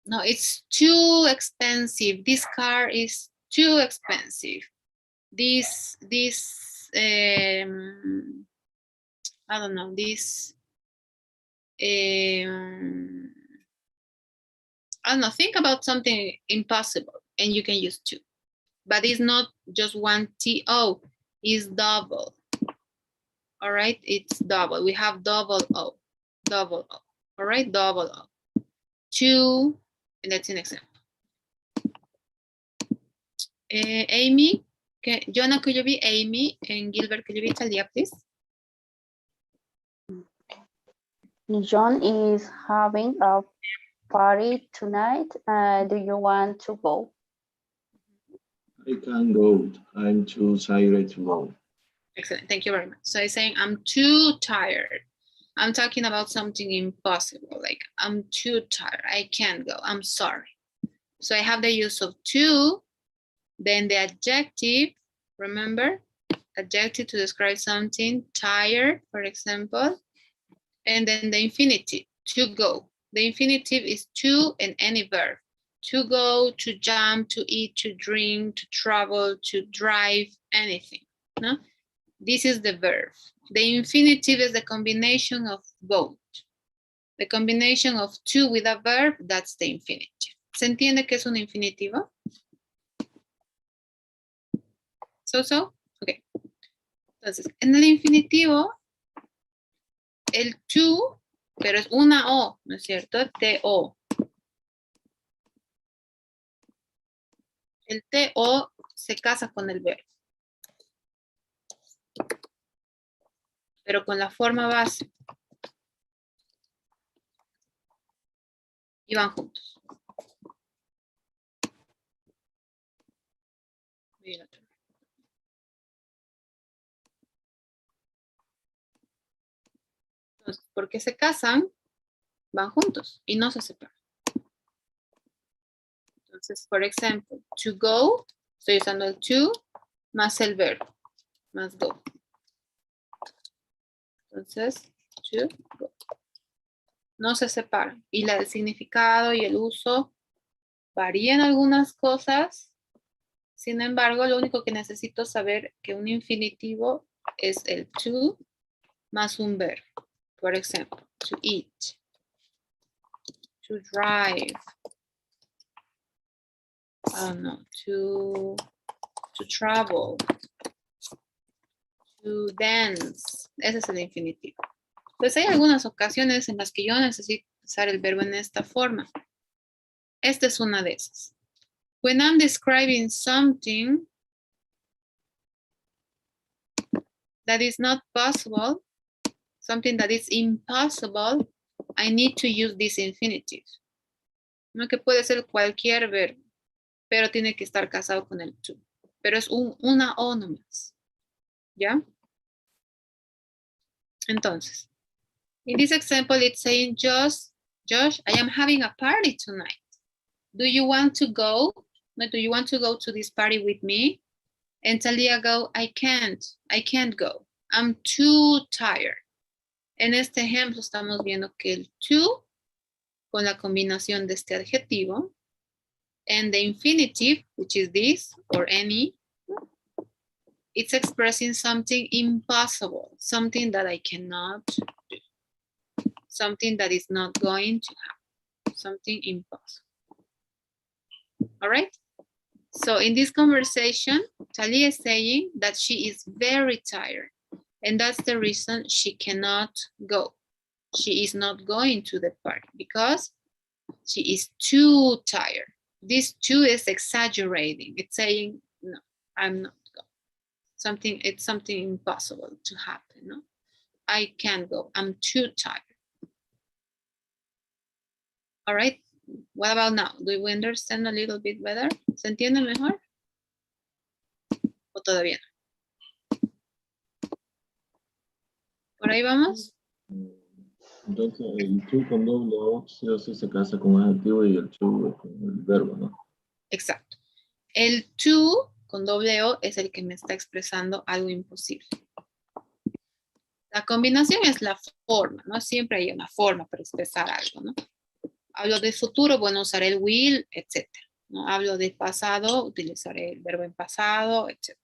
no, it's too expensive. This car is too expensive. This, I don't know, this, I don't know, think about something impossible and you can use to. But it's not just one to, it's double. All right, it's double. We have double O. All right, double O. To, and that's an example. Amy, Jonah, could you be Amy? And Gilbert, could you be Talia, please? John is having a party tonight. Do you want to go? I can't go. I'm too tired to go. Excellent. Thank you very much. So I'm saying I'm too tired. I'm talking about something impossible. Like I'm too tired. I can't go. I'm sorry. So I have the use of to, then the adjective, remember? Adjective to describe something, tired, for example. And then the infinitive, to go. The infinitive is to and any verb. To go, to jump, to eat, to drink, to travel, to drive, anything. No? This is the verb. The infinitive is the combination of both. The combination of to with a verb, that's the infinitive. ¿Se entiende que es un infinitivo? So? Ok. Entonces, en el infinitivo, el to, pero es una O, ¿no es cierto? T-O. El T-O se casa con el verbo. Pero con la forma base. Y van juntos. Entonces, porque se casan, van juntos y no se separan. Entonces, por ejemplo, to go, estoy usando el to más el verbo, más go. Entonces, to go. No se separan. Y el significado y el uso varían algunas cosas. Sin embargo, lo único que necesito saber que un infinitivo es el to más un verbo. Por ejemplo, to eat, to drive, I don't know, to travel, to dance. Ese es el infinitivo. Pues hay algunas ocasiones en las que yo necesito usar el verbo en esta forma. Esta es una de esas. When I'm describing something that is not possible, something that is impossible, I need to use this infinitive. No, que puede ser cualquier verbo, pero tiene que estar casado con el to. Pero es una o nomás. ¿Ya? Entonces, in this example, it's saying, Josh, I am having a party tonight. Do you want to go? Do you want to go to this party with me? And Talia go, I can't go. I'm too tired. En este ejemplo estamos viendo que el to, con la combinación de este adjetivo, and the infinitive, which is this or any, it's expressing something impossible, something that I cannot do, something that is not going to happen, something impossible. All right? So in this conversation, Talia is saying that she is very tired, and that's the reason she cannot go. She is not going to the party because she is too tired. This too is exaggerating. It's saying, no, I'm not going. It's something impossible to happen. No, I can't go. I'm too tired. All right. What about now? Do we understand a little bit better? ¿Se entiende mejor? ¿O todavía no? ¿Por ahí vamos? Entonces, el to con doble O sí o sí se casa con adjetivo y el to con el verbo, ¿no? Exacto. El to con doble O es el que me está expresando algo imposible. La combinación es la forma, ¿no? Siempre hay una forma para expresar algo, ¿no? Hablo de futuro, bueno, usaré el will, etc. ¿No? Hablo de pasado, utilizaré el verbo en pasado, etc.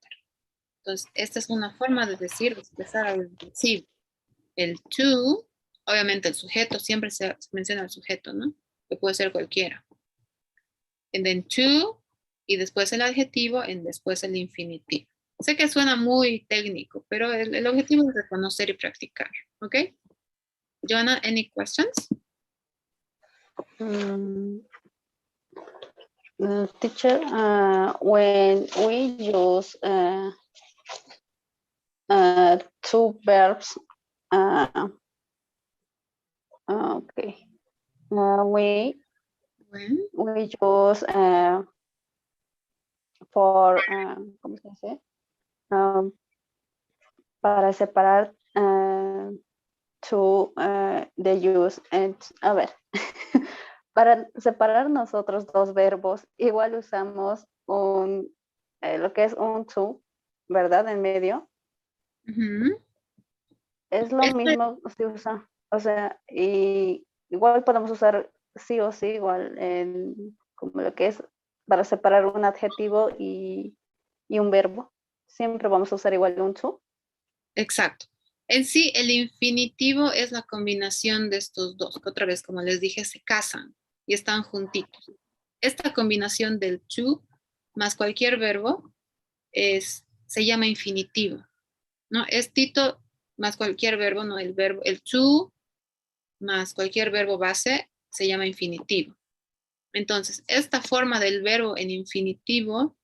Entonces, esta es una forma de decir, de expresar algo imposible. El to, obviamente el sujeto, siempre se menciona el sujeto, ¿no? Que puede ser cualquiera. And then to, y después el adjetivo, y después el infinitivo. Sé que suena muy técnico, pero el objetivo es reconocer y practicar, ¿ok? Joanna, any questions? Teacher, when we use two verbs, okay, we use for, ¿cómo se dice? Para separar to the use, and, a ver, para separar nosotros dos verbos, igual usamos lo que es un to, ¿verdad? En medio. Es lo mismo si usa, o sea, y igual podemos usar sí o sí, igual como lo que es para separar un adjetivo y un verbo. Siempre vamos a usar igual un to. Exacto. En sí, el infinitivo es la combinación de estos dos, que otra vez, como les dije, se casan y están juntitos. Esta combinación del to más cualquier verbo se llama infinitivo, ¿no? Es Tito más cualquier verbo, ¿no? El to más cualquier verbo base se llama infinitivo. Entonces, esta forma del verbo en infinitivo,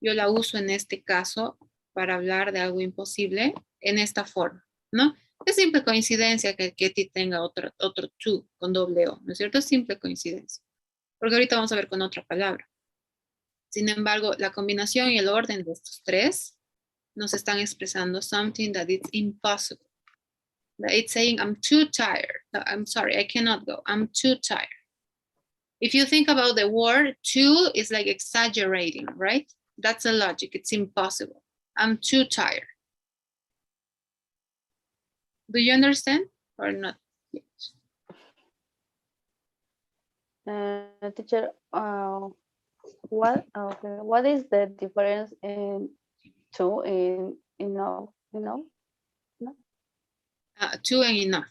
yo la uso en este caso para hablar de algo imposible en esta forma, ¿no? Es simple coincidencia que Ketty tenga otro to con doble O, ¿no es cierto? Es simple coincidencia. Porque ahorita vamos a ver con otra palabra. Sin embargo, la combinación y el orden de estos tres nos están expresando something that is impossible. That it's saying, I'm too tired. No, I'm sorry, I cannot go. I'm too tired. If you think about the word too, it's like exaggerating, right? That's the logic. It's impossible. I'm too tired. Do you understand or not? Teacher, what is the difference in two in enough? No? Too and enough.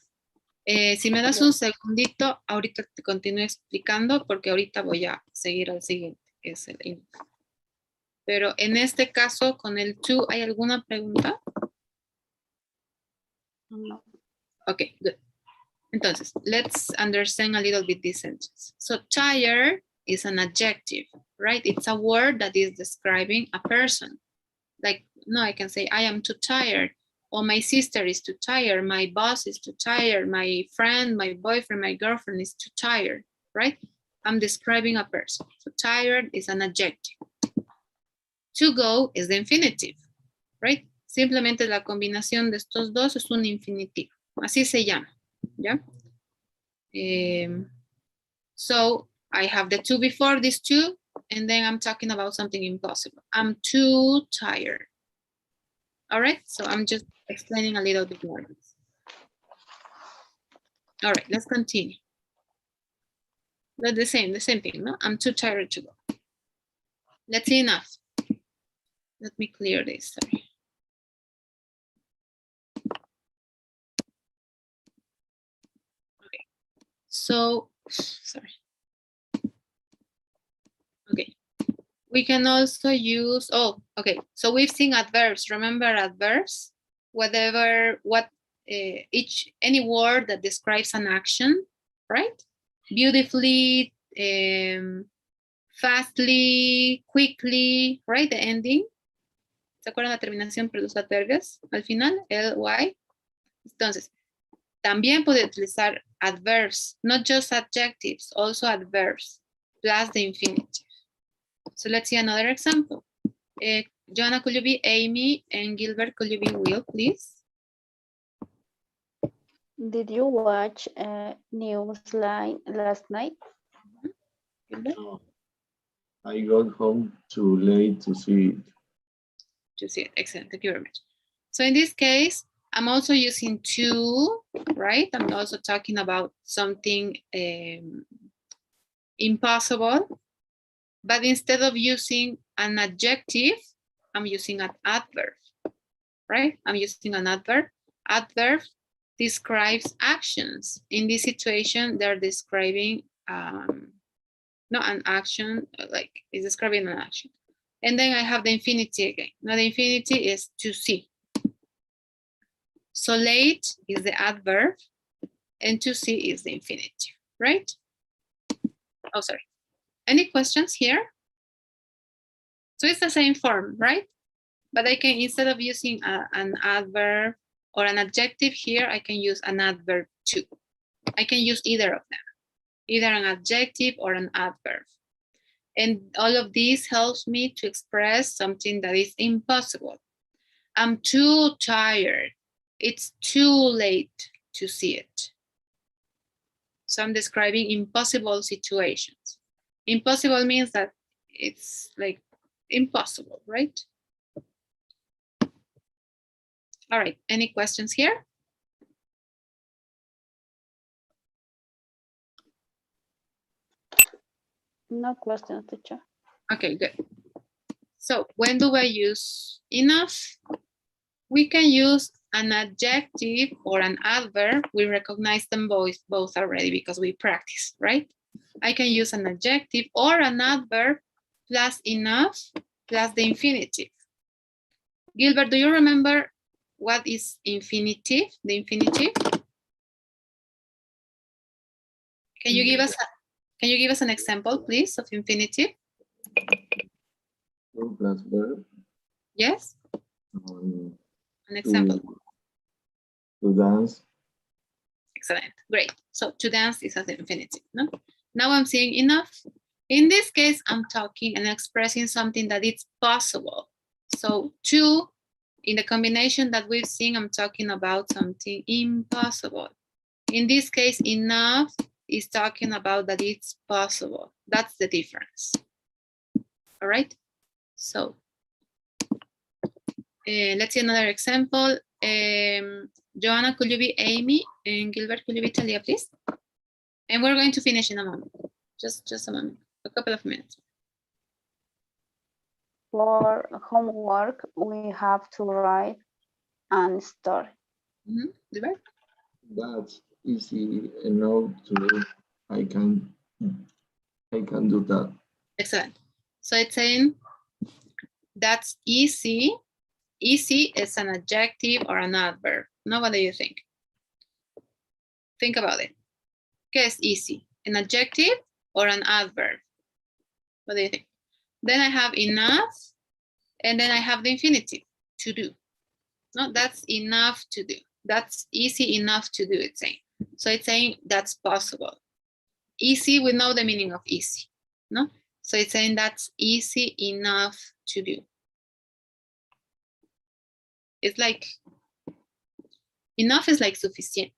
Si me das un segundito, ahorita te continúo explicando porque ahorita voy a seguir al siguiente, que es el enough. Pero en este caso, con el to, ¿hay alguna pregunta? No. Okay, good. Entonces, let's understand a little bit this sentence. So, tired is an adjective, right? It's a word that is describing a person. Like, no, I can say, I am too tired. Or my sister is too tired. My boss is too tired. My friend, my boyfriend, my girlfriend is too tired, right? I'm describing a person. So, tired is an adjective. To go is the infinitive, right? Simplemente la combinación de estos dos es un infinitivo. Así se llama, ¿ya? So I have the two before these two, and then I'm talking about something impossible. I'm too tired. All right, so I'm just explaining a little bit more. All right, let's continue. But the same thing, no? I'm too tired to go. Let's see enough. Let me clear this, sorry. Okay, so, sorry. Okay, we can also use, okay, so we've seen adverbs. Remember adverbs? Any word that describes an action, right? Beautifully, fastly, quickly, right? The ending. ¿Se acuerdan la terminación por los adverbios? Al final, ly. Entonces, también puede utilizar adverbs, not just adjectives, also adverbs, plus the infinitive. So let's see another example. Joanna, could you be Amy, and Gilbert, could you be Will, please? Did you watch Newsline last night? Gilbert? No. I got home too late to see it. To see it, excellent, thank you very much. So in this case, I'm also using to, right? I'm also talking about something impossible, but instead of using an adjective, I'm using an adverb, right? I'm using an adverb. Adverb describes actions. In this situation, they're describing, not an action, like it's describing an action. And then I have the infinity again. Now the infinity is to see. So late is the adverb and to see is the infinitive, right? Oh, sorry. Any questions here? So it's the same form, right? But I can, instead of using an adverb or an adjective here, I can use an adverb too. I can use either of them, either an adjective or an adverb. And all of this helps me to express something that is impossible. I'm too tired. It's too late to see it. So I'm describing impossible situations. Impossible means that it's like impossible, right? All right, any questions here? No question, teacher. Okay, good. So when do I use enough? We can use an adjective or an adverb. We recognize them both already because we practice, right? I can use an adjective or an adverb plus enough plus the infinitive. Gilbert, do you remember what is infinitive? The infinitive? Can you give us an example, please, of infinitive? Verb plus verb. Yes, Um, an example. To dance. Excellent, great. So to dance is as the infinitive, no? Now I'm saying enough. In this case, I'm talking and expressing something that it's possible. So to, in the combination that we've seen, I'm talking about something impossible. In this case, enough is talking about that it's possible. That's the difference. All right. So let's see another example. Joanna, could you be Amy? And Gilbert, could you be Talia, please? And we're going to finish in a moment. Just a moment, a couple of minutes. For homework, we have to write and story. Gilbert? That's easy enough to do. I can do that. Excellent. So it's saying that's easy. Easy is an adjective or an adverb. Now, what do you think? Think about it. ¿Qué es easy? An adjective or an adverb? What do you think? Then I have enough, and then I have the infinitive, to do. No, that's enough to do. That's easy enough to do, it's saying. So it's saying that's possible. Easy, we know the meaning of easy, no? So it's saying that's easy enough to do. It's like, enough is like sufficient.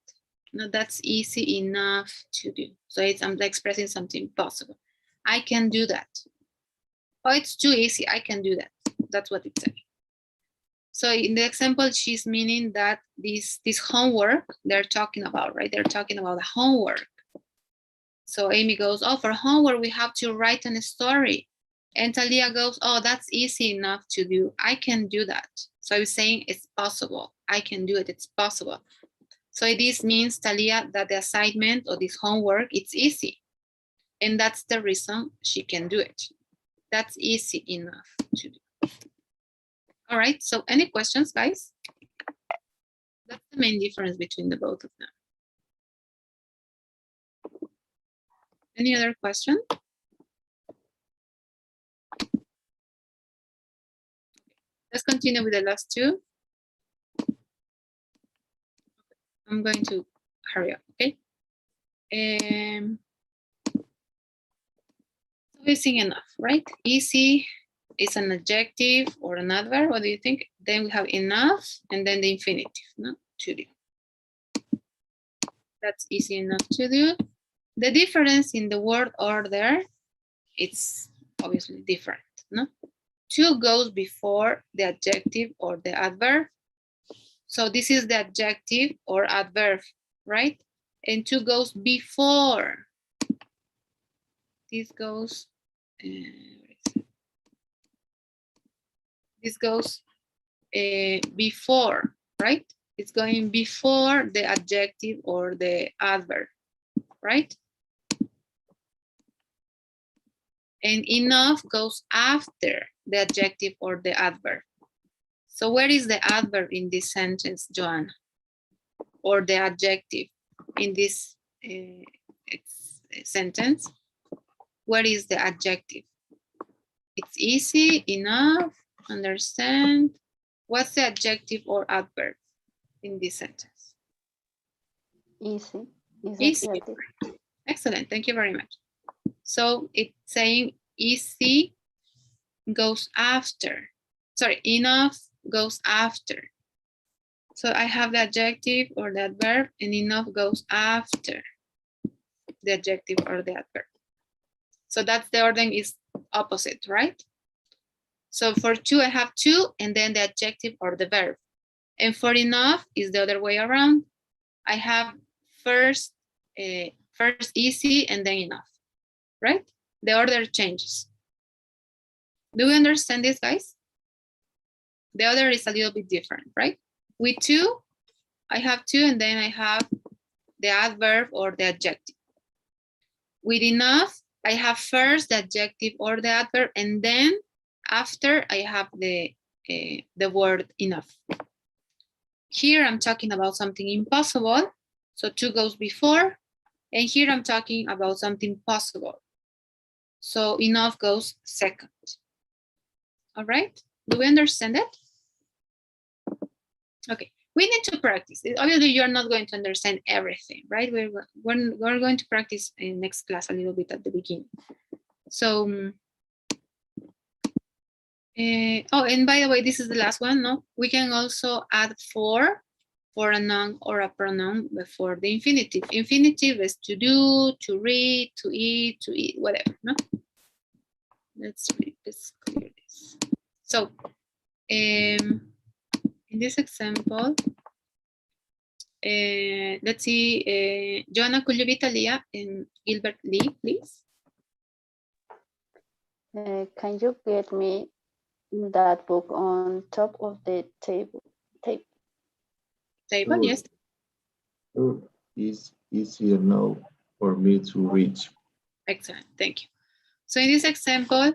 No, that's easy enough to do. So it's, I'm expressing something possible. I can do that. Oh, it's too easy, I can do that. That's what it's saying. So in the example, she's meaning that this homework they're talking about, right? They're talking about the homework. So Amy goes, oh, for homework, we have to write a story. And Talia goes, oh, that's easy enough to do. I can do that. So I was saying it's possible. I can do it, it's possible. So this means, Talia, that the assignment or this homework, it's easy. And that's the reason she can do it. That's easy enough to do. All right, so any questions, guys? That's the main difference between the both of them. Any other question? Let's continue with the last two. I'm going to hurry up, okay? So we're seeing enough, right? Easy is an adjective or an adverb. What do you think? Then we have enough and then the infinitive, no? To do. That's easy enough to do. The difference in the word order, it's obviously different, no? To goes before the adjective or the adverb. So this is the adjective or adverb, right? And to goes before. This goes, this goes before, right? It's going before the adjective or the adverb, right? And enough goes after the adjective or the adverb. So where is the adverb in this sentence, Joanna? Or the adjective in this sentence? Where is the adjective? It's easy, enough, understand. What's the adjective or adverb in this sentence? Easy. Easy. Excellent, thank you very much. So it's saying easy goes after. Sorry, enough goes after. So I have the adjective or the adverb, and enough goes after the adjective or the adverb. So that's the ordering is opposite, right? So for to, I have to, and then the adjective or the verb. And for enough is the other way around. I have first easy and then enough, right? The order changes. Do we understand this, guys? The order is a little bit different, right? With to, I have to, and then I have the adverb or the adjective. With enough, I have first the adjective or the adverb, and then after I have the word enough. Here I'm talking about something impossible, so to goes before, and here I'm talking about something possible. So enough goes second. All right, do we understand it? Okay, we need to practice. Obviously, you're not going to understand everything, right? We're going to practice in next class a little bit at the beginning. So, oh, and by the way, this is the last one, no? We can also add for a noun or a pronoun before the infinitive. Infinitive is to do, to read, to eat, whatever, no? Let's read this, clear this. So, in this example, let's see, Joanna, could you be Talia and Gilbert Lee, please? Can you get me that book on top of the table? Table, yes. It's easier now for me to reach. Excellent, thank you. So in this example,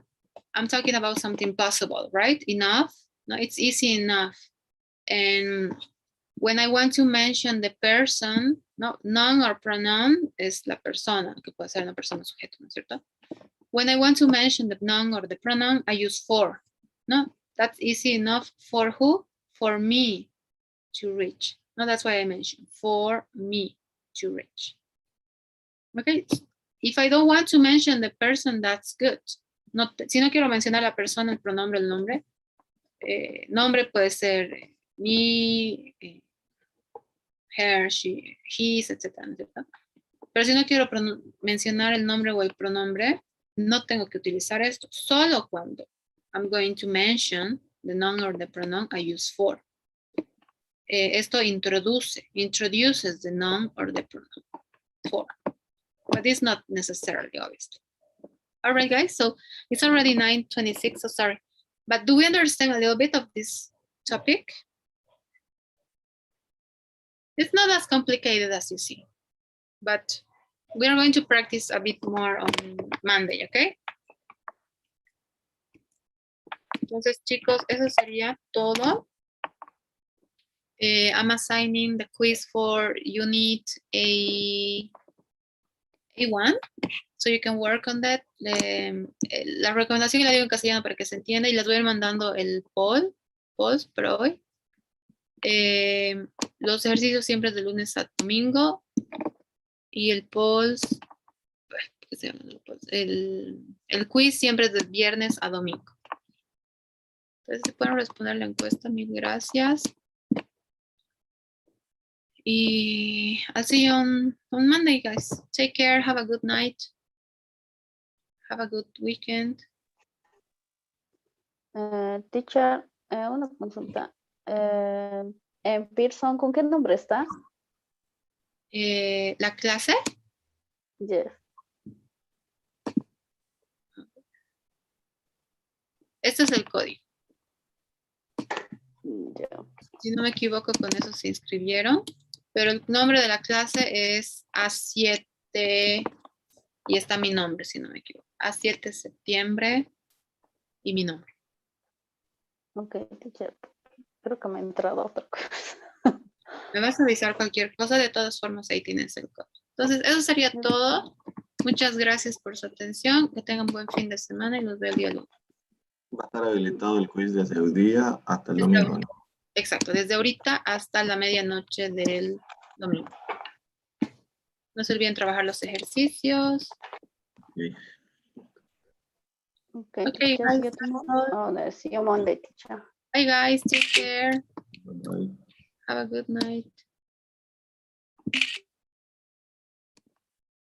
I'm talking about something possible, right? Enough, no, it's easy enough. And when I want to mention the person, no, noun or pronoun es la persona, que puede ser una persona sujeto, ¿no es cierto? When I want to mention the noun or the pronoun, I use for, no? That's easy enough for who? For me to reach. No, that's why I mentioned for me to reach. Okay, if I don't want to mention the person, that's good. No, si no quiero mencionar la persona, el pronombre, el nombre. Nombre puede ser me, her, she, his, etc. Pero si no quiero mencionar el nombre o el pronombre, no tengo que utilizar esto. Solo cuando I'm going to mention the noun or the pronoun, I use for. Esto introduces the noun or the pronoun for. But it's not necessarily, obviously. All right, guys, so it's already 9:26, so sorry. But do we understand a little bit of this topic? It's not as complicated as you see, but we are going to practice a bit more on Monday, okay? Entonces, chicos, eso sería todo. I'm assigning the quiz for unit A1, so you can work on that. La recomendación la digo en castellano para que se entienda y les voy a ir mandando el polls por hoy. Los ejercicios siempre de lunes a domingo y el polls, el quiz siempre es de viernes a domingo. Entonces, si pueden responder la encuesta, mil gracias. Y I'll see you on Monday, guys. Take care. Have a good night. Have a good weekend. Teacher, una consulta. En Pearson, ¿con qué nombre está? La clase. Yes. Este es el código. Yeah. Si no me equivoco, con eso se inscribieron. Pero el nombre de la clase es A7 y está mi nombre, si no me equivoco. A7 septiembre y mi nombre. Ok, teacher. Creo que me ha entrado otra cosa. Me vas a avisar cualquier cosa, de todas formas ahí tienes el código. Entonces, eso sería todo. Muchas gracias por su atención. Que tengan buen fin de semana y los veo el día lunes. Va a estar habilitado el quiz desde el día hasta el domingo. Exacto, desde ahorita hasta la medianoche del domingo. No se olviden trabajar los ejercicios. Sí. Okay, Okay, teacher, see you tomorrow. See you Monday, teacher. Bye guys, take care. Bye. Have a good night.